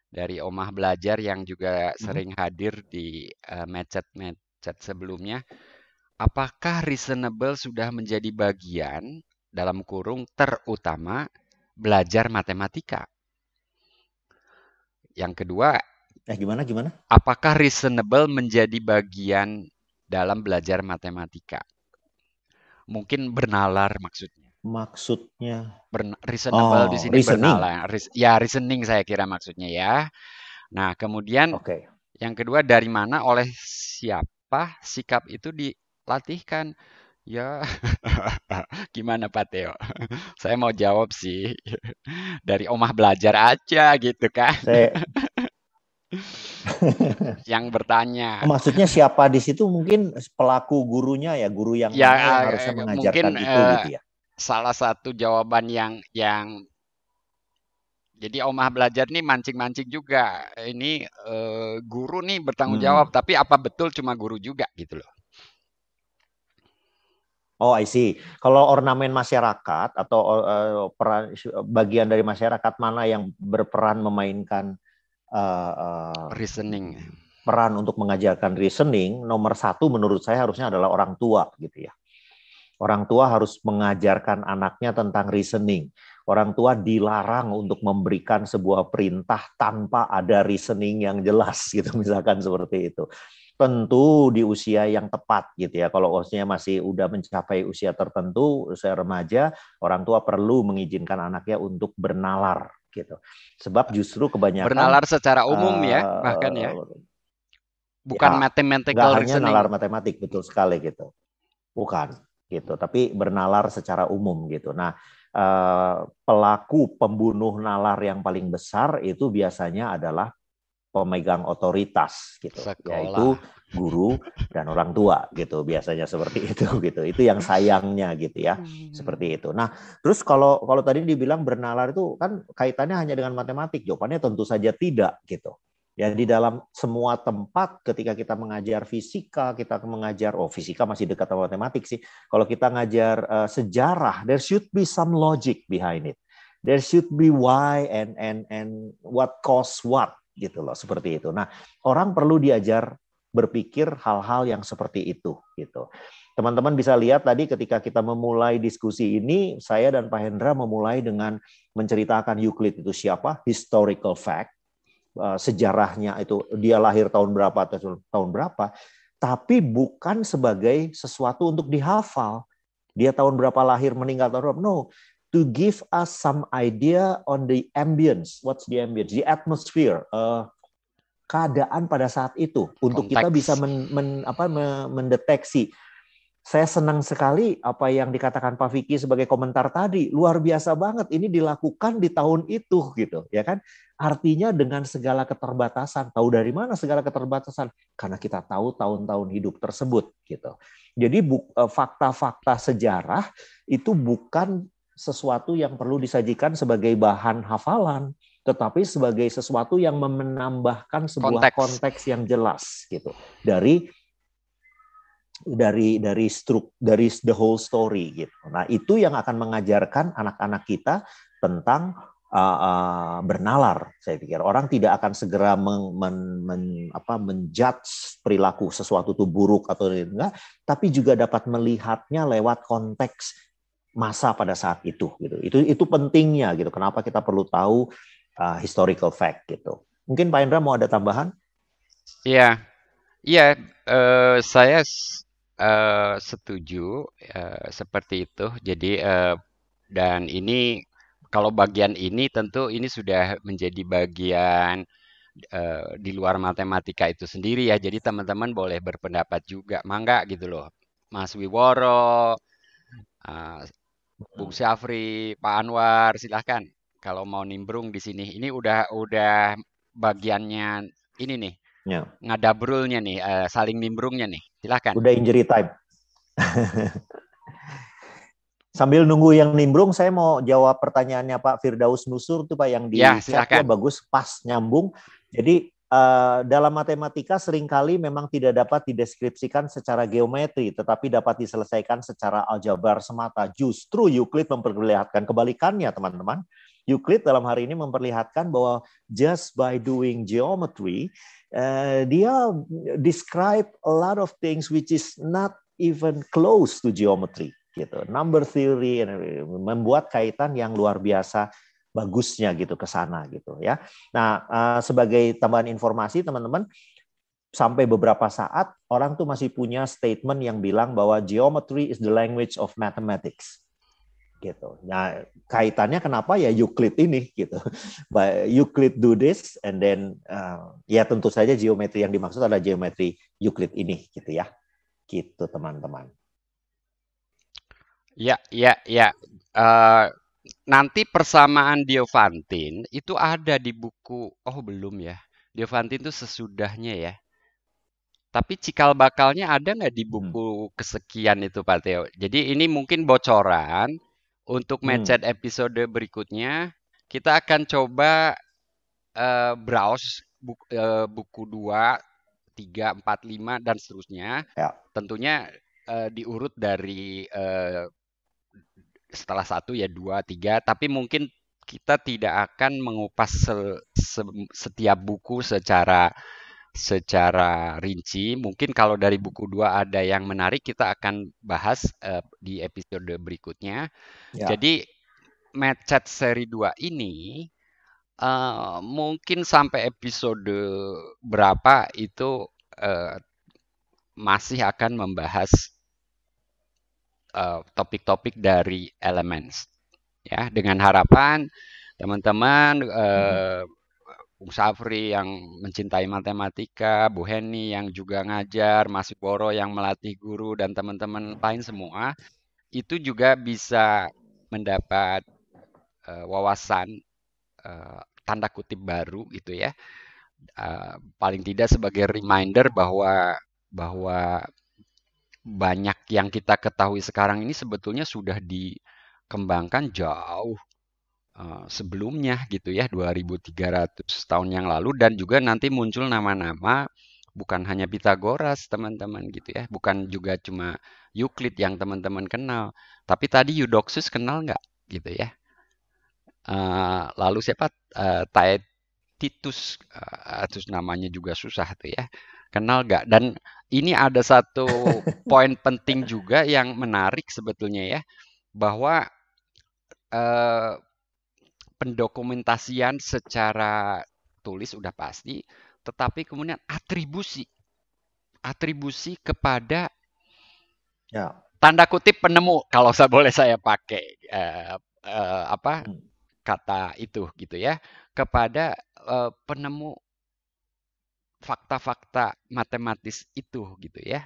dari Omah Belajar yang juga sering hadir di mecet-mecet sebelumnya. Apakah reasonable sudah menjadi bagian dalam kurung terutama belajar matematika? Yang kedua, gimana? apakah reasonable menjadi bagian dalam belajar matematika? Mungkin bernalar maksudnya. Reasonable di sini reasoning. bernalar. Reasoning saya kira maksudnya ya. Nah, kemudian yang kedua, dari mana, oleh siapa sikap itu dilatihkan? Ya, gimana Pak Teo? Saya mau jawab sih dari Omah Belajar aja gitu kan. Yang bertanya. Maksudnya siapa di situ, mungkin pelaku gurunya ya, guru yang mana yang harusnya mengajarkan mungkin, itu gitu ya. Salah satu jawaban yang jadi Omah Belajar nih mancing-mancing juga. Ini guru nih bertanggung jawab, tapi apa betul cuma guru juga gitu loh. Oh, I see. Kalau ornamen masyarakat atau peran bagian dari masyarakat mana yang berperan memainkan reasoning, peran untuk mengajarkan reasoning, nomor 1 menurut saya harusnya adalah orang tua gitu ya. Orang tua harus mengajarkan anaknya tentang reasoning. Orang tua dilarang untuk memberikan sebuah perintah tanpa ada reasoning yang jelas gitu, misalkan seperti itu. Tentu di usia yang tepat gitu ya. Kalau usianya masih udah mencapai usia tertentu, usia remaja, orang tua perlu mengizinkan anaknya untuk bernalar gitu. Sebab justru kebanyakan bernalar secara umum ya, bahkan ya. Bukan mathematical reasoning. Nggak hanya nalar matematik, betul sekali gitu. Bukan gitu, tapi bernalar secara umum gitu. Nah, pelaku pembunuh nalar yang paling besar itu biasanya adalah pemegang otoritas gitu, yaitu guru dan orang tua gitu, biasanya seperti itu gitu. Itu yang sayangnya gitu ya, seperti itu. Nah, terus kalau tadi dibilang bernalar itu kan kaitannya hanya dengan matematik, jawabannya tentu saja tidak gitu. Ya, di dalam semua tempat ketika kita mengajar fisika, kita mengajar fisika masih dekat sama matematik sih. Kalau kita ngajar sejarah, there should be some logic behind it. There should be why and what cause what gitu loh, seperti itu. Nah, orang perlu diajar berpikir hal-hal yang seperti itu gitu. Teman-teman bisa lihat tadi ketika kita memulai diskusi ini, saya dan Pak Hendra memulai dengan menceritakan Euclid itu siapa, historical fact, sejarahnya itu dia lahir tahun berapa atau tahun berapa, tapi bukan sebagai sesuatu untuk dihafal. Dia tahun berapa lahir, meninggal tahun berapa. No, to give us some idea on the ambience. What's the ambience? The atmosphere. Keadaan pada saat itu untuk kita bisa mendeteksi. Saya senang sekali apa yang dikatakan Pak Vicky sebagai komentar tadi. Luar biasa banget, ini dilakukan di tahun itu gitu, ya kan? Artinya dengan segala keterbatasan. Tahu dari mana segala keterbatasan? Karena kita tahu tahun-tahun hidup tersebut gitu. Jadi fakta-fakta sejarah itu bukan sesuatu yang perlu disajikan sebagai bahan hafalan, tetapi sebagai sesuatu yang menambahkan sebuah konteks yang jelas gitu dari the whole story gitu. Nah, itu yang akan mengajarkan anak-anak kita tentang bernalar. Saya pikir orang tidak akan segera menjudge perilaku sesuatu itu buruk atau enggak, tapi juga dapat melihatnya lewat konteks masa pada saat itu gitu. Itu pentingnya gitu. Kenapa kita perlu tahu historical fact gitu. Mungkin Pak Indra mau ada tambahan? Iya, saya setuju seperti itu. Jadi dan ini kalau bagian ini tentu ini sudah menjadi bagian di luar matematika itu sendiri ya. Jadi teman-teman boleh berpendapat juga, mangga gitu loh, Mas Wiworo, Bung Syafri, Pak Anwar, silahkan kalau mau nimbrung di sini. Ini udah bagiannya ini nih, Ya. ngadabrulnya nih, saling nimbrungnya nih. Silahkan. Udah injury time. Sambil nunggu yang nimbrung, saya mau jawab pertanyaannya Pak Firdaus Nusur tuh Pak yang di Ya, chat ya, silahkan. bagus, pas, nyambung. Jadi dalam matematika seringkali memang tidak dapat dideskripsikan secara geometri, tetapi dapat diselesaikan secara aljabar semata. Justru Euclid memperlihatkan kebalikannya, teman-teman. Euclid dalam hari ini memperlihatkan bahwa just by doing geometry, dia describe a lot of things which is not even close to geometry. Gitu. Number theory membuat kaitan yang luar biasa bagusnya gitu ke sana gitu ya. Nah, sebagai tambahan informasi teman-teman, sampai beberapa saat orang tuh masih punya statement yang bilang bahwa geometry is the language of mathematics. Gitu. Nah, kaitannya kenapa ya Euclid ini gitu. Euclid do this and then ya tentu saja geometri yang dimaksud adalah geometri Euclid ini gitu ya. Gitu teman-teman. Ya. Nanti persamaan Diofantin itu ada di buku. Oh, belum ya. Diofantin itu sesudahnya ya. Tapi cikal bakalnya ada nggak di buku kesekian itu, Pak Theo? Jadi ini mungkin bocoran untuk Medchat episode berikutnya. Kita akan coba browse buku 2, 3, 4, 5, dan seterusnya. Ya. Tentunya diurut dari setelah 1 ya 2, 3, tapi mungkin kita tidak akan mengupas setiap buku secara rinci. Mungkin kalau dari buku 2 ada yang menarik, kita akan bahas di episode berikutnya. Ya. Jadi Medchat seri 2 ini mungkin sampai episode berapa itu masih akan membahas topik-topik dari Elements, ya, dengan harapan teman-teman Bung Syafri yang mencintai matematika, Bu Heni yang juga ngajar, Mas Boro yang melatih guru, dan teman-teman lain semua itu juga bisa mendapat wawasan tanda kutip baru gitu ya, paling tidak sebagai reminder bahwa banyak yang kita ketahui sekarang ini sebetulnya sudah dikembangkan jauh sebelumnya gitu ya, 2300 tahun yang lalu, dan juga nanti muncul nama-nama bukan hanya Pythagoras teman-teman gitu ya, bukan juga cuma Euclid yang teman-teman kenal, tapi tadi Eudoxus kenal nggak gitu ya, lalu siapa Tacitus, terus namanya juga susah tuh ya, kenal nggak? Dan ini ada satu poin penting juga yang menarik sebetulnya ya, bahwa pendokumentasian secara tulis udah pasti, tetapi kemudian atribusi kepada tanda kutip penemu, kalau boleh saya pakai kata itu gitu ya, kepada penemu fakta-fakta matematis itu gitu ya.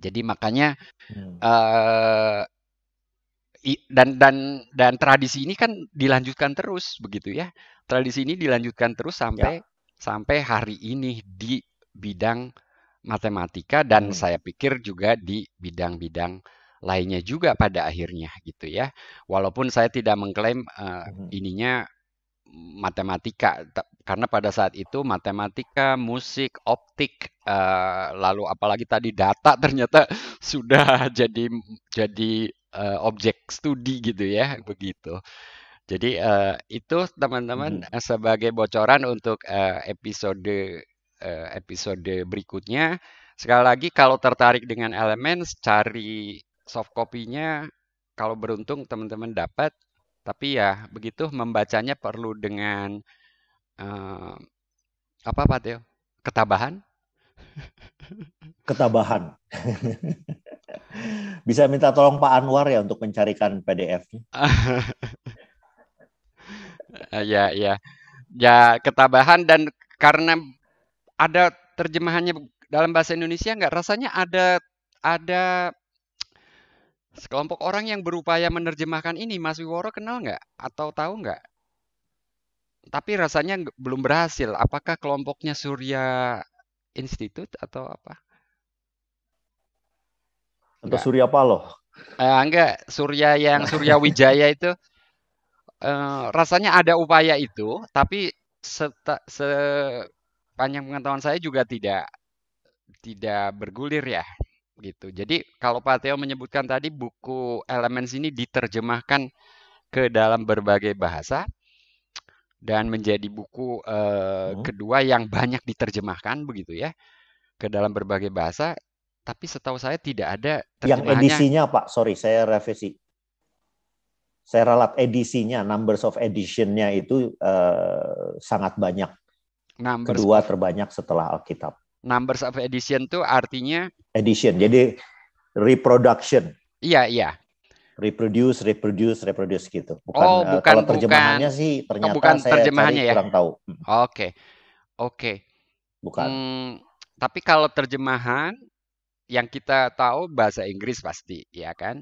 Jadi makanya dan tradisi ini kan dilanjutkan terus begitu ya. Tradisi ini dilanjutkan terus sampai hari ini di bidang matematika, dan saya pikir juga di bidang-bidang lainnya juga pada akhirnya gitu ya. Walaupun saya tidak mengklaim ininya matematika, karena pada saat itu matematika, musik, optik, lalu apalagi tadi data ternyata sudah jadi objek studi gitu ya, begitu. Jadi itu teman-teman sebagai bocoran untuk episode berikutnya. Sekali lagi kalau tertarik dengan Elements, cari soft copy-nya, kalau beruntung teman-teman dapat. Tapi ya begitu, membacanya perlu dengan apa Pak Theo? Ketabahan? Ketabahan. Bisa minta tolong Pak Anwar ya untuk mencarikan PDF-nya. Ya ketabahan, dan karena ada terjemahannya dalam bahasa Indonesia nggak, rasanya ada Sekelompok orang yang berupaya menerjemahkan ini, Mas Wiworo kenal nggak? Atau tahu nggak? Tapi rasanya belum berhasil. Apakah kelompoknya Surya Institute atau apa? Atau Nggak. Surya Paloh? Enggak, Surya Wijaya itu rasanya ada upaya itu, tapi sepanjang pengetahuan saya juga tidak bergulir ya, gitu. Jadi kalau Pak Theo menyebutkan tadi buku Elements ini diterjemahkan ke dalam berbagai bahasa dan menjadi buku kedua yang banyak diterjemahkan begitu ya ke dalam berbagai bahasa, tapi setahu saya tidak ada Yang terjemahannya. edisinya, Pak, sorry, saya revisi. Saya ralat edisinya, numbers of edition-nya itu sangat banyak. Kedua terbanyak setelah Alkitab. Numbers of edition itu artinya edition, jadi reproduction. Iya. Reproduce gitu. Bukan kalau terjemahannya sih ternyata bukan saya terjemahannya cari ya? kurang tahu. Oke. Bukan. Tapi kalau terjemahan yang kita tahu bahasa Inggris pasti, ya kan?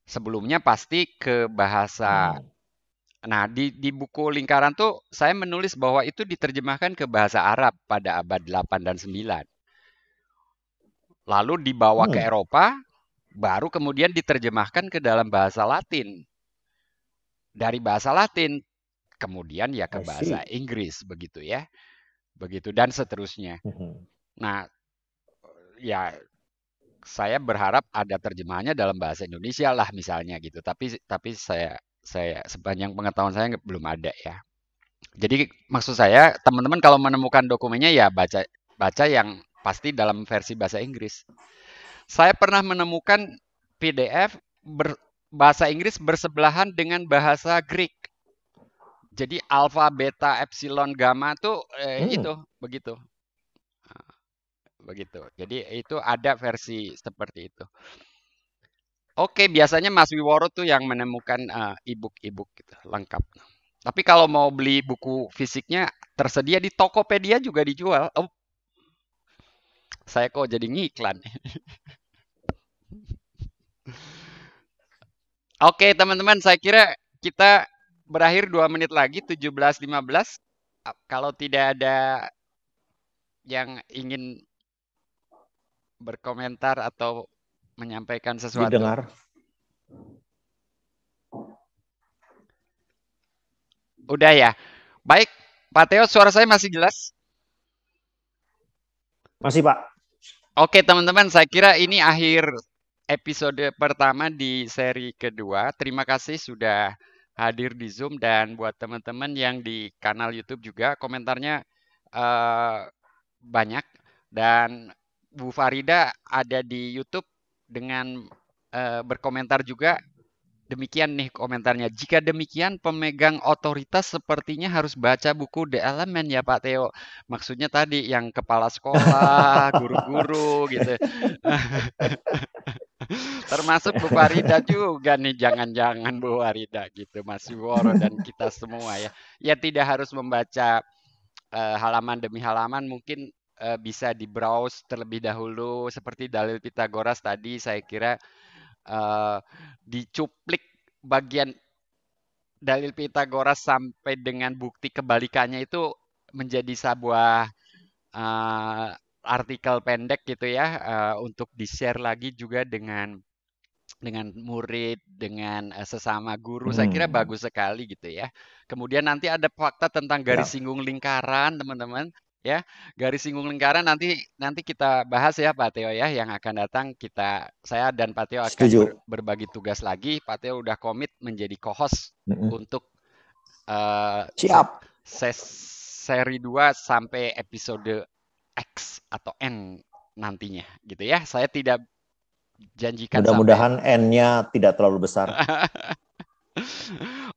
Sebelumnya pasti ke bahasa. Nah, di buku Lingkaran tuh saya menulis bahwa itu diterjemahkan ke bahasa Arab pada abad 8 dan 9. Lalu dibawa ke Eropa, baru kemudian diterjemahkan ke dalam bahasa Latin. Dari bahasa Latin, kemudian ya ke bahasa Inggris, begitu ya. Begitu, dan seterusnya. Nah, ya saya berharap ada terjemahannya dalam bahasa Indonesia lah misalnya gitu. Tapi saya sepanjang pengetahuan saya belum ada ya. Jadi maksud saya teman-teman kalau menemukan dokumennya ya baca yang pasti dalam versi bahasa Inggris. Saya pernah menemukan PDF bahasa Inggris bersebelahan dengan bahasa Greek. Jadi alfa, beta, epsilon, gamma tuh itu begitu. Begitu. Jadi itu ada versi seperti itu. Oke, biasanya Mas Wiworo tuh yang menemukan e-book gitu, lengkap. Tapi kalau mau beli buku fisiknya tersedia di Tokopedia juga dijual. Saya kok jadi ngiklan. Oke, teman-teman, saya kira kita berakhir 2 menit lagi, 17.15. Kalau tidak ada yang ingin berkomentar atau menyampaikan sesuatu. Didengar. Udah ya. Baik, Pak Theo, suara saya masih jelas? Masih, Pak. Oke, teman-teman, saya kira ini akhir episode pertama di seri kedua. Terima kasih sudah hadir di Zoom, dan buat teman-teman yang di kanal YouTube juga komentarnya banyak, dan Bu Farida ada di YouTube dengan berkomentar juga. Demikian nih komentarnya. Jika demikian, pemegang otoritas sepertinya harus baca buku The Element ya Pak Theo. Maksudnya tadi yang kepala sekolah, guru-guru gitu. Termasuk Bu Farida juga nih, jangan-jangan Bu Farida gitu, Mas Wiworo dan kita semua ya. Ya tidak harus membaca halaman demi halaman, mungkin bisa di browse terlebih dahulu seperti dalil Pitagoras tadi. Saya kira dicuplik bagian dalil Pitagoras sampai dengan bukti kebalikannya itu menjadi sebuah artikel pendek gitu ya, untuk di-share lagi juga dengan murid, dengan sesama guru. Saya kira bagus sekali gitu ya. Kemudian nanti ada fakta tentang garis singgung lingkaran, teman-teman. Ya, garis singgung lingkaran nanti kita bahas ya Pak Theo ya, yang akan datang saya dan Pak Theo akan berbagi tugas lagi. Pak Theo udah komit menjadi co-host untuk siap seri 2 sampai episode X atau N nantinya gitu ya. Saya tidak janjikan mudah-mudahan N-nya tidak terlalu besar.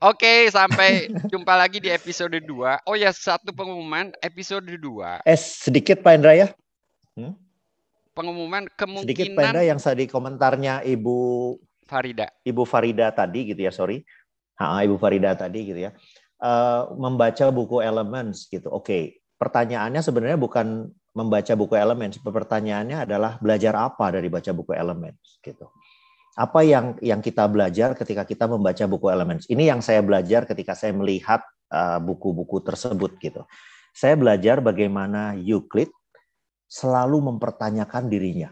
Oke, sampai jumpa lagi di episode 2. Oh ya, satu pengumuman, episode 2. Sedikit Pak Indra ya. Pengumuman kemungkinan sedikit Pak Indra, yang tadi komentarnya Ibu Farida tadi gitu ya, sorry. Ibu Farida tadi gitu ya. Membaca buku Elements gitu. Oke, pertanyaannya sebenarnya bukan membaca buku Elements, pertanyaannya adalah belajar apa dari baca buku Elements gitu. Apa yang kita belajar ketika kita membaca buku Elements? Ini yang saya belajar ketika saya melihat buku-buku tersebut gitu. Saya belajar bagaimana Euclid selalu mempertanyakan dirinya,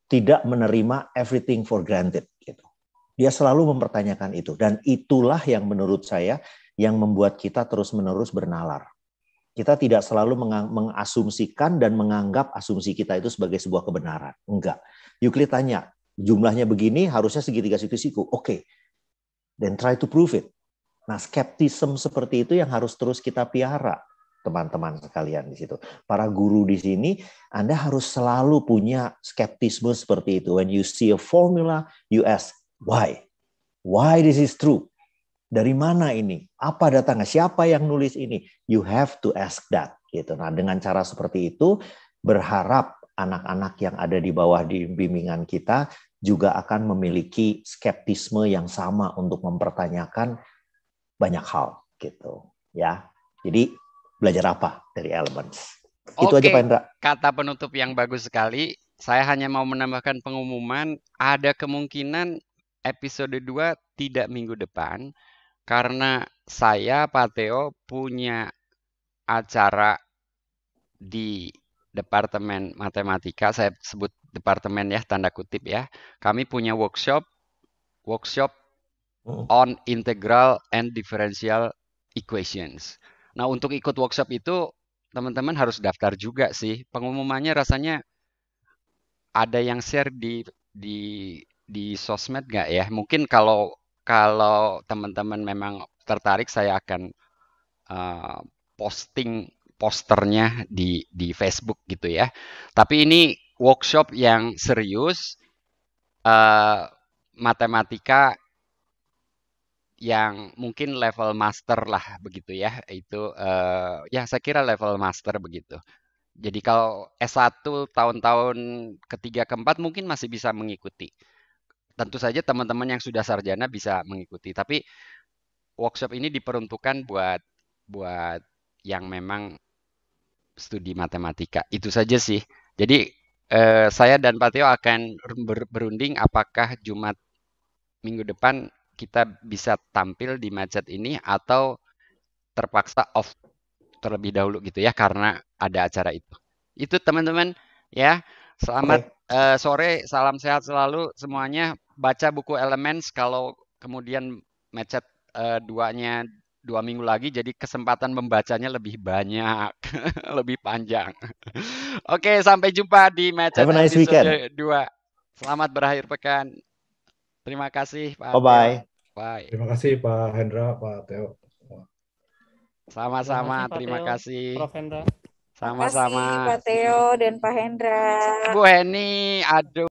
tidak menerima everything for granted gitu. Dia selalu mempertanyakan itu, dan itulah yang menurut saya yang membuat kita terus-menerus bernalar. Kita tidak selalu mengasumsikan dan menganggap asumsi kita itu sebagai sebuah kebenaran. Enggak. Euclid tanya, jumlahnya begini, harusnya segitiga siku-siku. Oke. Then try to prove it. Nah, skeptisme seperti itu yang harus terus kita piara, teman-teman sekalian di situ. Para guru di sini, Anda harus selalu punya skeptisme seperti itu. When you see a formula, you ask, why? Why this is true? Dari mana ini? Apa datangnya? Siapa yang nulis ini? You have to ask that. Gitu. Nah, dengan cara seperti itu, berharap anak-anak yang ada di bawah di bimbingan kita juga akan memiliki skeptisme yang sama untuk mempertanyakan banyak hal. Gitu. Ya. Jadi belajar apa dari Elements? Itu aja Pak Hendra. Kata penutup yang bagus sekali. Saya hanya mau menambahkan pengumuman, ada kemungkinan episode 2 tidak minggu depan. Karena saya, Pak Theo, punya acara di Departemen Matematika, saya sebut departemen ya, tanda kutip ya. Kami punya workshop on integral and differential equations. Nah, untuk ikut workshop itu, teman-teman harus daftar juga sih. Pengumumannya rasanya ada yang share di sosmed nggak ya? Mungkin kalau teman-teman memang tertarik, saya akan posting posternya di Facebook gitu ya. Tapi ini workshop yang serius, matematika yang mungkin level master lah begitu ya. Itu ya saya kira level master begitu. Jadi kalau S1 tahun-tahun ketiga keempat mungkin masih bisa mengikuti. Tentu saja teman-teman yang sudah sarjana bisa mengikuti, tapi workshop ini diperuntukkan buat yang memang studi matematika. Itu saja sih. Jadi saya dan Pak Teo akan berunding apakah Jumat minggu depan kita bisa tampil di macet ini atau terpaksa off terlebih dahulu gitu ya karena ada acara itu. Itu teman-teman ya. Selamat sore, salam sehat selalu semuanya. Baca buku Elements kalau kemudian macet 2 minggu lagi, jadi kesempatan membacanya lebih banyak, lebih panjang. Oke, sampai jumpa di macet episode 2. Selamat berakhir pekan. Terima kasih Pak Theo. Bye. Terima kasih Pak Hendra, Pak Theo. Sama-sama, terima kasih. Prof. Hendra. Sama-sama. Terima kasih Pak Theo dan Pak Hendra. Bu Heni, aduh.